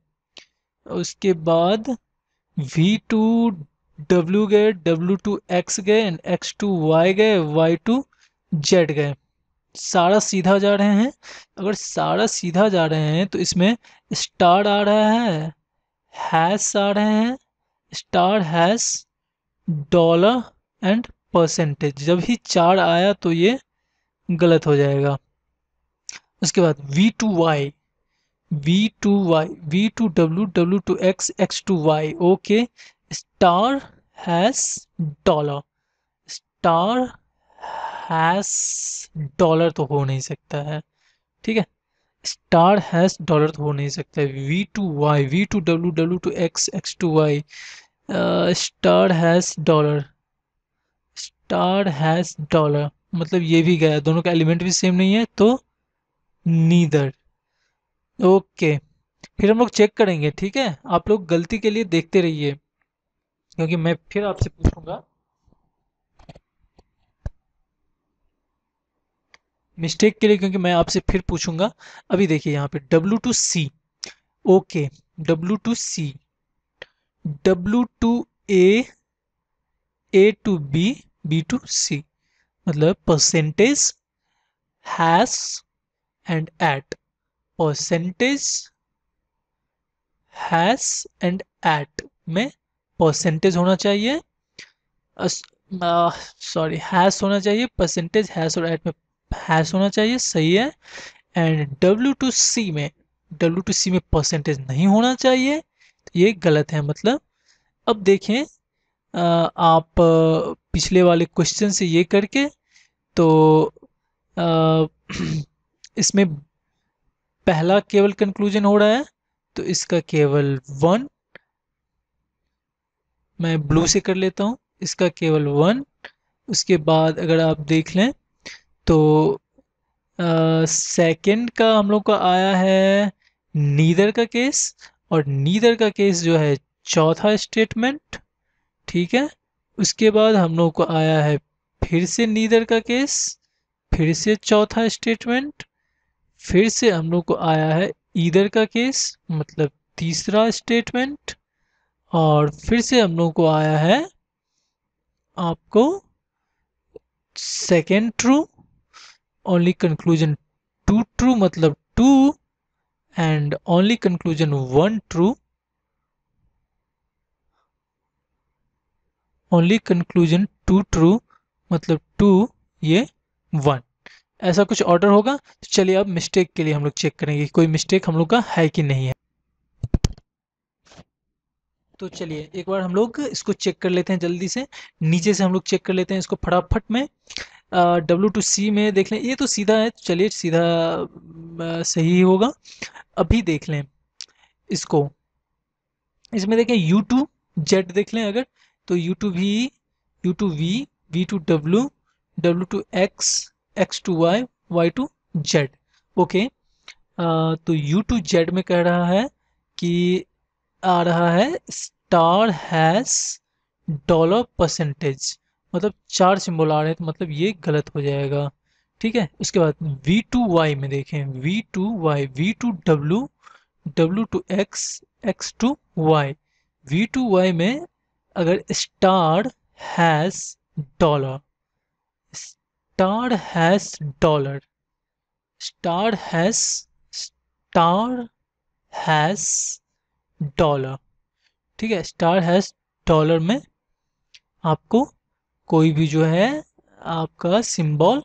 उसके बाद वी टू डब्ल्यू गए, डब्ल्यू टू एक्स गए, एक्स टू वाई गए, वाई टू जेड गए। सारा सीधा जा रहे हैं, अगर सारा सीधा जा रहे हैं तो इसमें स्टार आ रहा है, हैश आ रहे हैं, star hash, dollar and percentage. जब ही चार आया तो ये गलत हो जाएगा। उसके बाद V to Y, V to Y, V to W, W to X, X to Y, okay. Star hash dollar, star hash dollar तो हो नहीं सकता है, ठीक है। स्टार हैश डॉलर तो हो नहीं सकता है। V to Y, V to W, W to X, X to Y, star hash dollar, star hash dollar, मतलब ये भी गया, दोनों का एलिमेंट भी सेम नहीं है तो नीदर, ओके। फिर हम लोग चेक करेंगे, ठीक है। आप लोग गलती के लिए देखते रहिए, क्योंकि मैं फिर आपसे पूछूंगा मिस्टेक के लिए, क्योंकि मैं आपसे फिर पूछूंगा। अभी देखिए यहाँ पे W to C, okay, W to C, W to A, A to B, B to C, मतलब percentage hash and at, percentage hash and at में परसेंटेज होना चाहिए, सॉरी हैश होना चाहिए, परसेंटेज हैश और एट में हैश होना चाहिए, सही है। एंड डब्ल्यू टू सी में, डब्ल्यू टू सी में परसेंटेज नहीं होना चाहिए, तो ये गलत है। मतलब अब देखें, आप पिछले वाले क्वेश्चन से ये करके, तो अ, इसमें पहला केवल कंक्लूजन हो रहा है, तो इसका केवल वन, मैं ब्लू से कर लेता हूँ, इसका केवल वन। उसके बाद अगर आप देख लें तो सेकंड का हम लोग का आया है नीदर का केस, और नीदर का केस जो है चौथा स्टेटमेंट, ठीक है। उसके बाद हम लोग को आया है फिर से नीदर का केस, फिर से चौथा स्टेटमेंट, फिर से हम लोग को आया है ईदर का केस, मतलब तीसरा स्टेटमेंट, और फिर से हम लोग को आया है आपको second true, only conclusion two true, मतलब two, and only conclusion one true, only conclusion two true, मतलब टू, ये वन, ऐसा कुछ ऑर्डर होगा। तो चलिए अब मिस्टेक के लिए हम लोग चेक करेंगे कोई मिस्टेक हम लोग का है कि नहीं है। तो चलिए एक बार हम लोग इसको चेक कर लेते हैं जल्दी से, नीचे से हम लोग चेक कर लेते हैं इसको फटाफट में। डब्ल्यू टू सी में देख लें, ये तो सीधा है, चलिए सीधा सही ही होगा। अभी देख लें इसको, इसमें देखें यू टू जेड देख लें अगर, तो U to V, U to V, V to W, W to X, X to Y, Y to Z. Okay, तो यू टू जेड में कह रहा है कि आ रहा है स्टार हैश डॉलर परसेंटेज, मतलब चार सिंबल आ रहे हैं, तो मतलब ये गलत हो जाएगा। ठीक है, उसके बाद वी टू वाई में देखें, V to Y, V to W, W to X, X to Y, V to Y में अगर star hash dollar, star hash dollar, star hash, star hash dollar, ठीक है, स्टार हैश डॉलर में आपको कोई भी जो है आपका सिंबल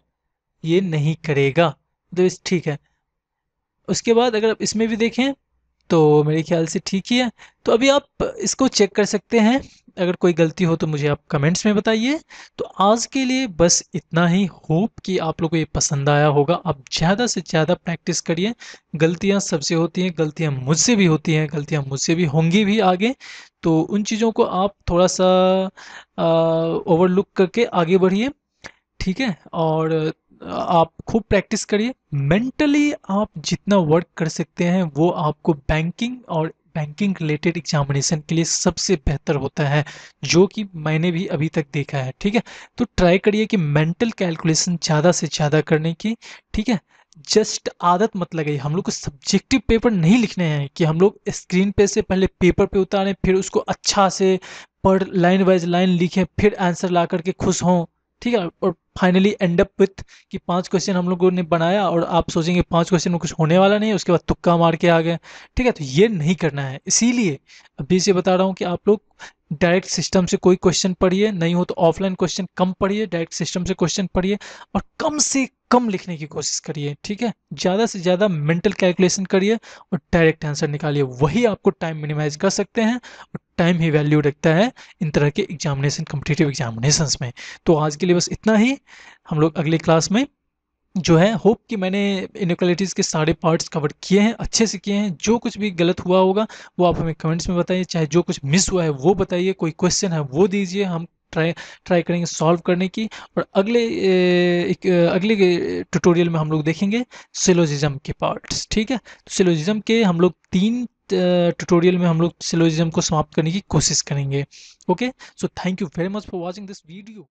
ये नहीं करेगा, तो इस ठीक है। उसके बाद अगर आप इसमें भी देखें तो मेरे ख्याल से ठीक ही है। तो अभी आप इसको चेक कर सकते हैं, अगर कोई गलती हो तो मुझे आप कमेंट्स में बताइए। तो आज के लिए बस इतना ही, होप कि आप लोगों को ये पसंद आया होगा। आप ज़्यादा से ज़्यादा प्रैक्टिस करिए, गलतियां सबसे होती हैं, गलतियां मुझसे भी होती हैं, गलतियां मुझसे भी होंगी भी आगे। तो उन चीज़ों को आप थोड़ा सा ओवरलुक करके आगे बढ़िए, ठीक है। और आप खूब प्रैक्टिस करिए, मेंटली आप जितना वर्क कर सकते हैं वो आपको बैंकिंग और बैंकिंग रिलेटेड एग्जामिनेशन के लिए सबसे बेहतर होता है, जो कि मैंने भी अभी तक देखा है। ठीक है, तो ट्राई करिए कि मेंटल कैलकुलेशन ज़्यादा से ज़्यादा करने की। ठीक है, जस्ट आदत मत लगाइए। हम लोग को सब्जेक्टिव पेपर नहीं लिखने हैं कि हम लोग स्क्रीन पे से पहले पेपर पे उतारें, फिर उसको अच्छा से पढ़, लाइन वाइज लाइन लिखें, फिर आंसर ला करके खुश हों। ठीक है, और फाइनली एंड अप विथ कि 5 क्वेश्चन हम लोगों ने बनाया और आप सोचेंगे 5 क्वेश्चन में कुछ होने वाला नहीं है, उसके बाद तुक्का मार के आ गए। ठीक है, तो ये नहीं करना है। इसीलिए अभी से बता रहा हूँ कि आप लोग डायरेक्ट सिस्टम से कोई क्वेश्चन पढ़िए, नहीं हो तो ऑफलाइन क्वेश्चन कम पढ़िए, डायरेक्ट सिस्टम से क्वेश्चन पढ़िए, और कम से कम लिखने की कोशिश करिए। ठीक है, ज़्यादा से ज़्यादा मेंटल कैलकुलेशन करिए और डायरेक्ट आंसर निकालिए, वही आपको टाइम मिनिमाइज कर सकते हैं, और टाइम ही वैल्यू रखता है इन तरह के एग्जामिनेशन, कम्पिटिटिव एग्जामिनेशंस में। तो आज के लिए बस इतना ही। हम लोग अगले क्लास में जो है, होप कि मैंने इनइक्वालिटीज़ के सारे पार्ट्स कवर किए हैं, अच्छे से किए हैं। जो कुछ भी गलत हुआ होगा वो आप हमें कमेंट्स में बताइए, चाहे जो कुछ मिस हुआ है वो बताइए, कोई क्वेश्चन है वो दीजिए, हम ट्राई ट्राई करेंगे सॉल्व करने की। और अगले ट्यूटोरियल में हम लोग देखेंगे सिलोजिज्म के पार्ट्स। ठीक है, तो सिलोजिज्म के हम लोग 3 ट्यूटोरियल में हम लोग सिलोजिज्म को समाप्त करने की कोशिश करेंगे। Okay, so thank you very much for watching this video.